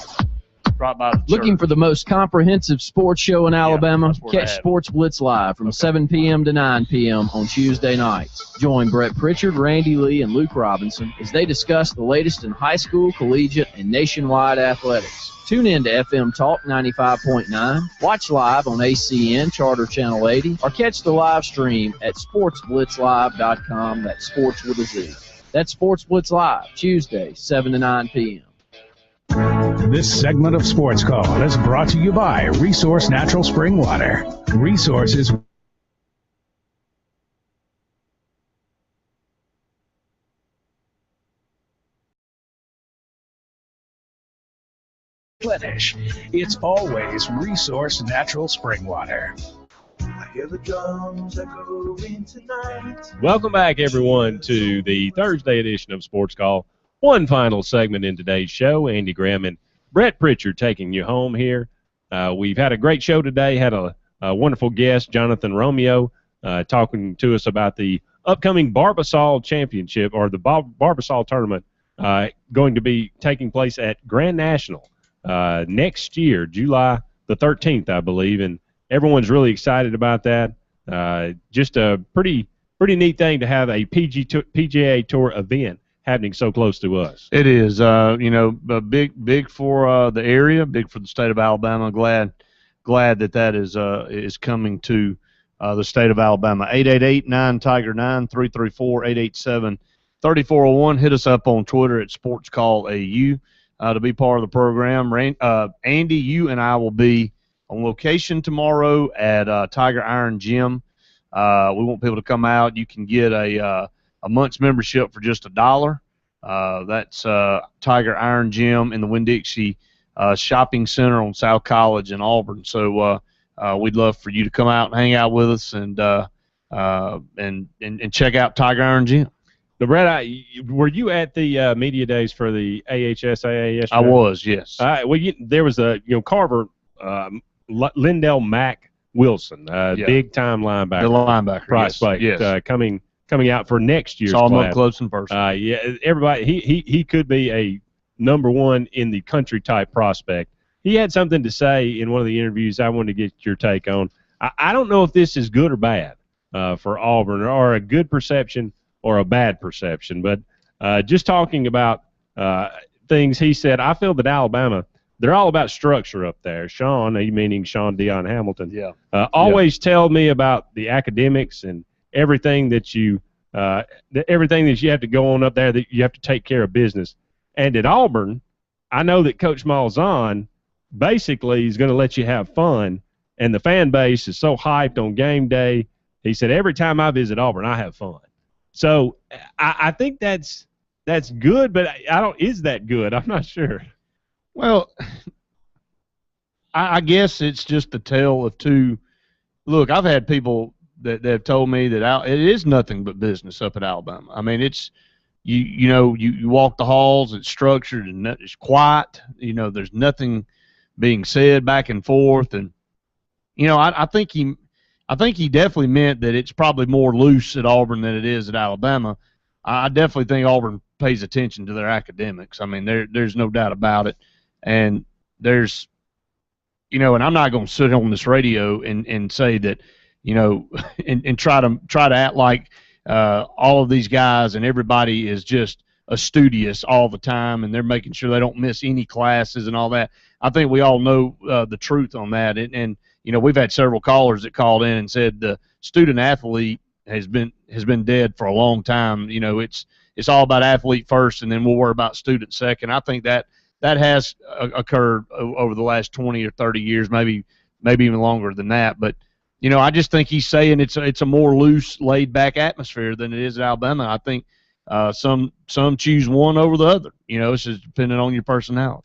Looking for the most comprehensive sports show in Alabama? Catch Sports Blitz live from 7 p.m. to 9 p.m. on Tuesday nights. Join Brett Pritchard, Randy Lee, and Luke Robinson as they discuss the latest in high school, collegiate, and nationwide athletics. Tune in to FM Talk 95.9, watch live on ACN Charter Channel 80, or catch the live stream at sportsblitzlive.com. That's sports with a Z. That's Sports Blitz Live, Tuesday, 7 to 9 p.m. This segment of Sports Call is brought to you by Resource Natural Spring Water. Resources replenish. It's always Resource Natural Spring Water. I hear the drums echoing tonight. Welcome back, everyone, to the Thursday edition of Sports Call. One final segment in today's show. Andy Graham and Brett Pritchard taking you home here. We've had a great show today. Had a wonderful guest, Jonathan Romeo, talking to us about the upcoming Barbasol Championship, or the Barbasol Tournament, going to be taking place at Grand National next year, July the 13th, I believe, and everyone's really excited about that. Just a pretty neat thing to have a PGA Tour event happening so close to us. It is, big for the area, big for the state of Alabama. Glad that is coming to the state of Alabama. 888-9-TIGER-9, 334-887-3401. Hit us up on Twitter at SportsCallAU to be part of the program. Andy, you and I will be on location tomorrow at Tiger Iron Gym. We want people to come out. You can get a month's membership for just $1. That's Tiger Iron Gym in the Winn-Dixie Shopping Center on South College in Auburn. So we'd love for you to come out and hang out with us and check out Tiger Iron Gym. Now, Brett, were you at the media days for the AHSAA yesterday? I was, yes. There was a Carver, Lindell Mack Wilson, big time linebacker. The linebacker, prospect, yes. Coming out for next year's Saw him class. up close in person. Everybody, he could be a number one in the country type prospect. He had something to say in one of the interviews I wanted to get your take on. I don't know if this is good or bad for Auburn, or a good perception or a bad perception, but just talking about things, he said, I feel that Alabama, they're all about structure up there. Sean, meaning Sean Dion Hamilton, always tell me about the academics and everything that you have to go on up there, that you have to take care of business. And at Auburn, I know that Coach Malzahn basically is going to let you have fun, and the fan base is so hyped on game day. He said, every time I visit Auburn, I have fun. So I think that's good, but is that good? I'm not sure. Well, I guess it's just a tale of two. Look, I've had people that have told me that it is nothing but business up at Alabama. I mean, it's you walk the halls, it's structured and it's quiet. There's nothing being said back and forth, and I think he definitely meant that it's probably more loose at Auburn than it is at Alabama. I definitely think Auburn pays attention to their academics. I mean, there's no doubt about it, and there's and I'm not going to sit on this radio and say that and try to act like all of these guys and everybody is just studious all the time and they're making sure they don't miss any classes and all that. I think we all know the truth on that, and we've had several callers that called in and said the student athlete has been dead for a long time. It's all about athlete first, and then we'll worry about student second. I think that has occurred over the last 20 or 30 years, maybe even longer than that. But I just think he's saying it's a more loose, laid back atmosphere than it is at Alabama. I think some choose one over the other. It's just depending on your personality.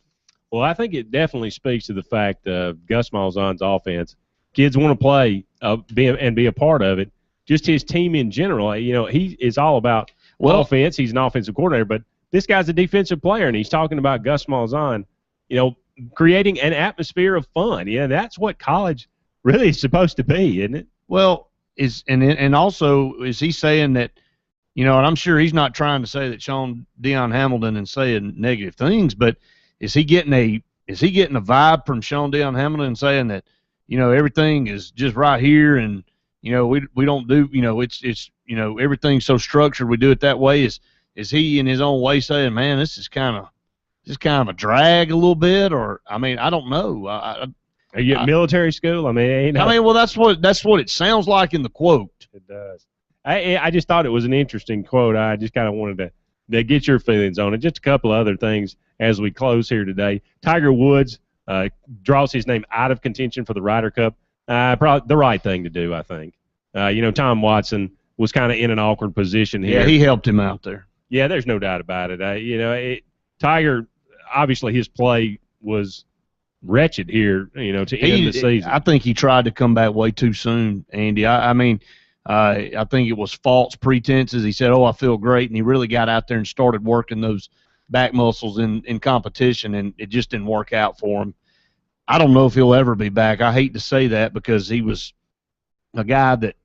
Well, I think it definitely speaks to the fact of Gus Malzahn's offense. Kids want to play be a part of it. Just his team in general, he is all about offense. He's an offensive coordinator, but this guy's a defensive player, and he's talking about Gus Malzahn, creating an atmosphere of fun. That's what college really is supposed to be, isn't it? Well, and also is he saying that, and I'm sure he's not trying to say that Sean Dion Hamilton is saying negative things, but is he getting a vibe from Sean Dion Hamilton saying that, everything is just right here and, we don't do, it's everything's so structured, we do it that way? Is he in his own way saying, man, this is kind of a drag a little bit? Or, I mean, I don't know. Are you at military school? Well, that's what it sounds like in the quote. It does. I just thought it was an interesting quote. I just kind of wanted to get your feelings on it. Just a couple of other things as we close here today. Tiger Woods draws his name out of contention for the Ryder Cup. Probably the right thing to do, I think. Tom Watson was kind of in an awkward position here. Yeah, he helped him out there. Yeah, there's no doubt about it. Tiger, obviously his play was wretched here, to end the season. I think he tried to come back way too soon, Andy. I think it was false pretenses. He said, I feel great, and he really got out there and started working those back muscles in competition, and it just didn't work out for him. I don't know if he'll ever be back. I hate to say that because he was a guy that,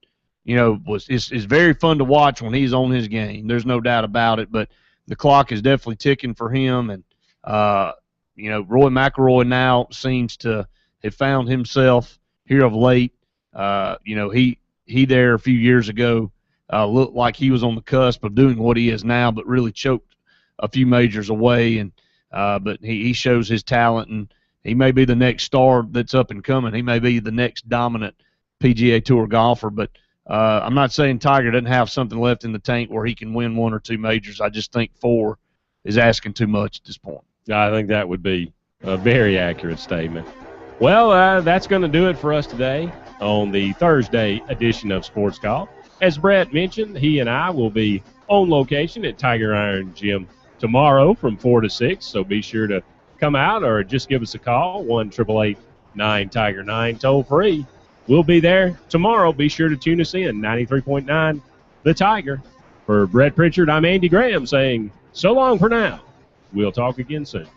is very fun to watch when he's on his game. There's no doubt about it, but the clock is definitely ticking for him. And, Roy McIlroy now seems to have found himself here of late. He there a few years ago looked like he was on the cusp of doing what he is now, but really choked a few majors away. And but he shows his talent, and he may be the next star that's up and coming. He may be the next dominant PGA Tour golfer, but I'm not saying Tiger doesn't have something left in the tank where he can win 1 or 2 majors. I just think 4 is asking too much at this point. I think that would be a very accurate statement. Well, that's going to do it for us today on the Thursday edition of Sports Call. As Brett mentioned, he and I will be on location at Tiger Iron Gym tomorrow from 4 to 6, so be sure to come out or just give us a call, 1-888-9-TIGER-9, toll free. We'll be there tomorrow. Be sure to tune us in, 93.9 The Tiger. For Brett Pritchard, I'm Andy Graham saying so long for now. We'll talk again soon.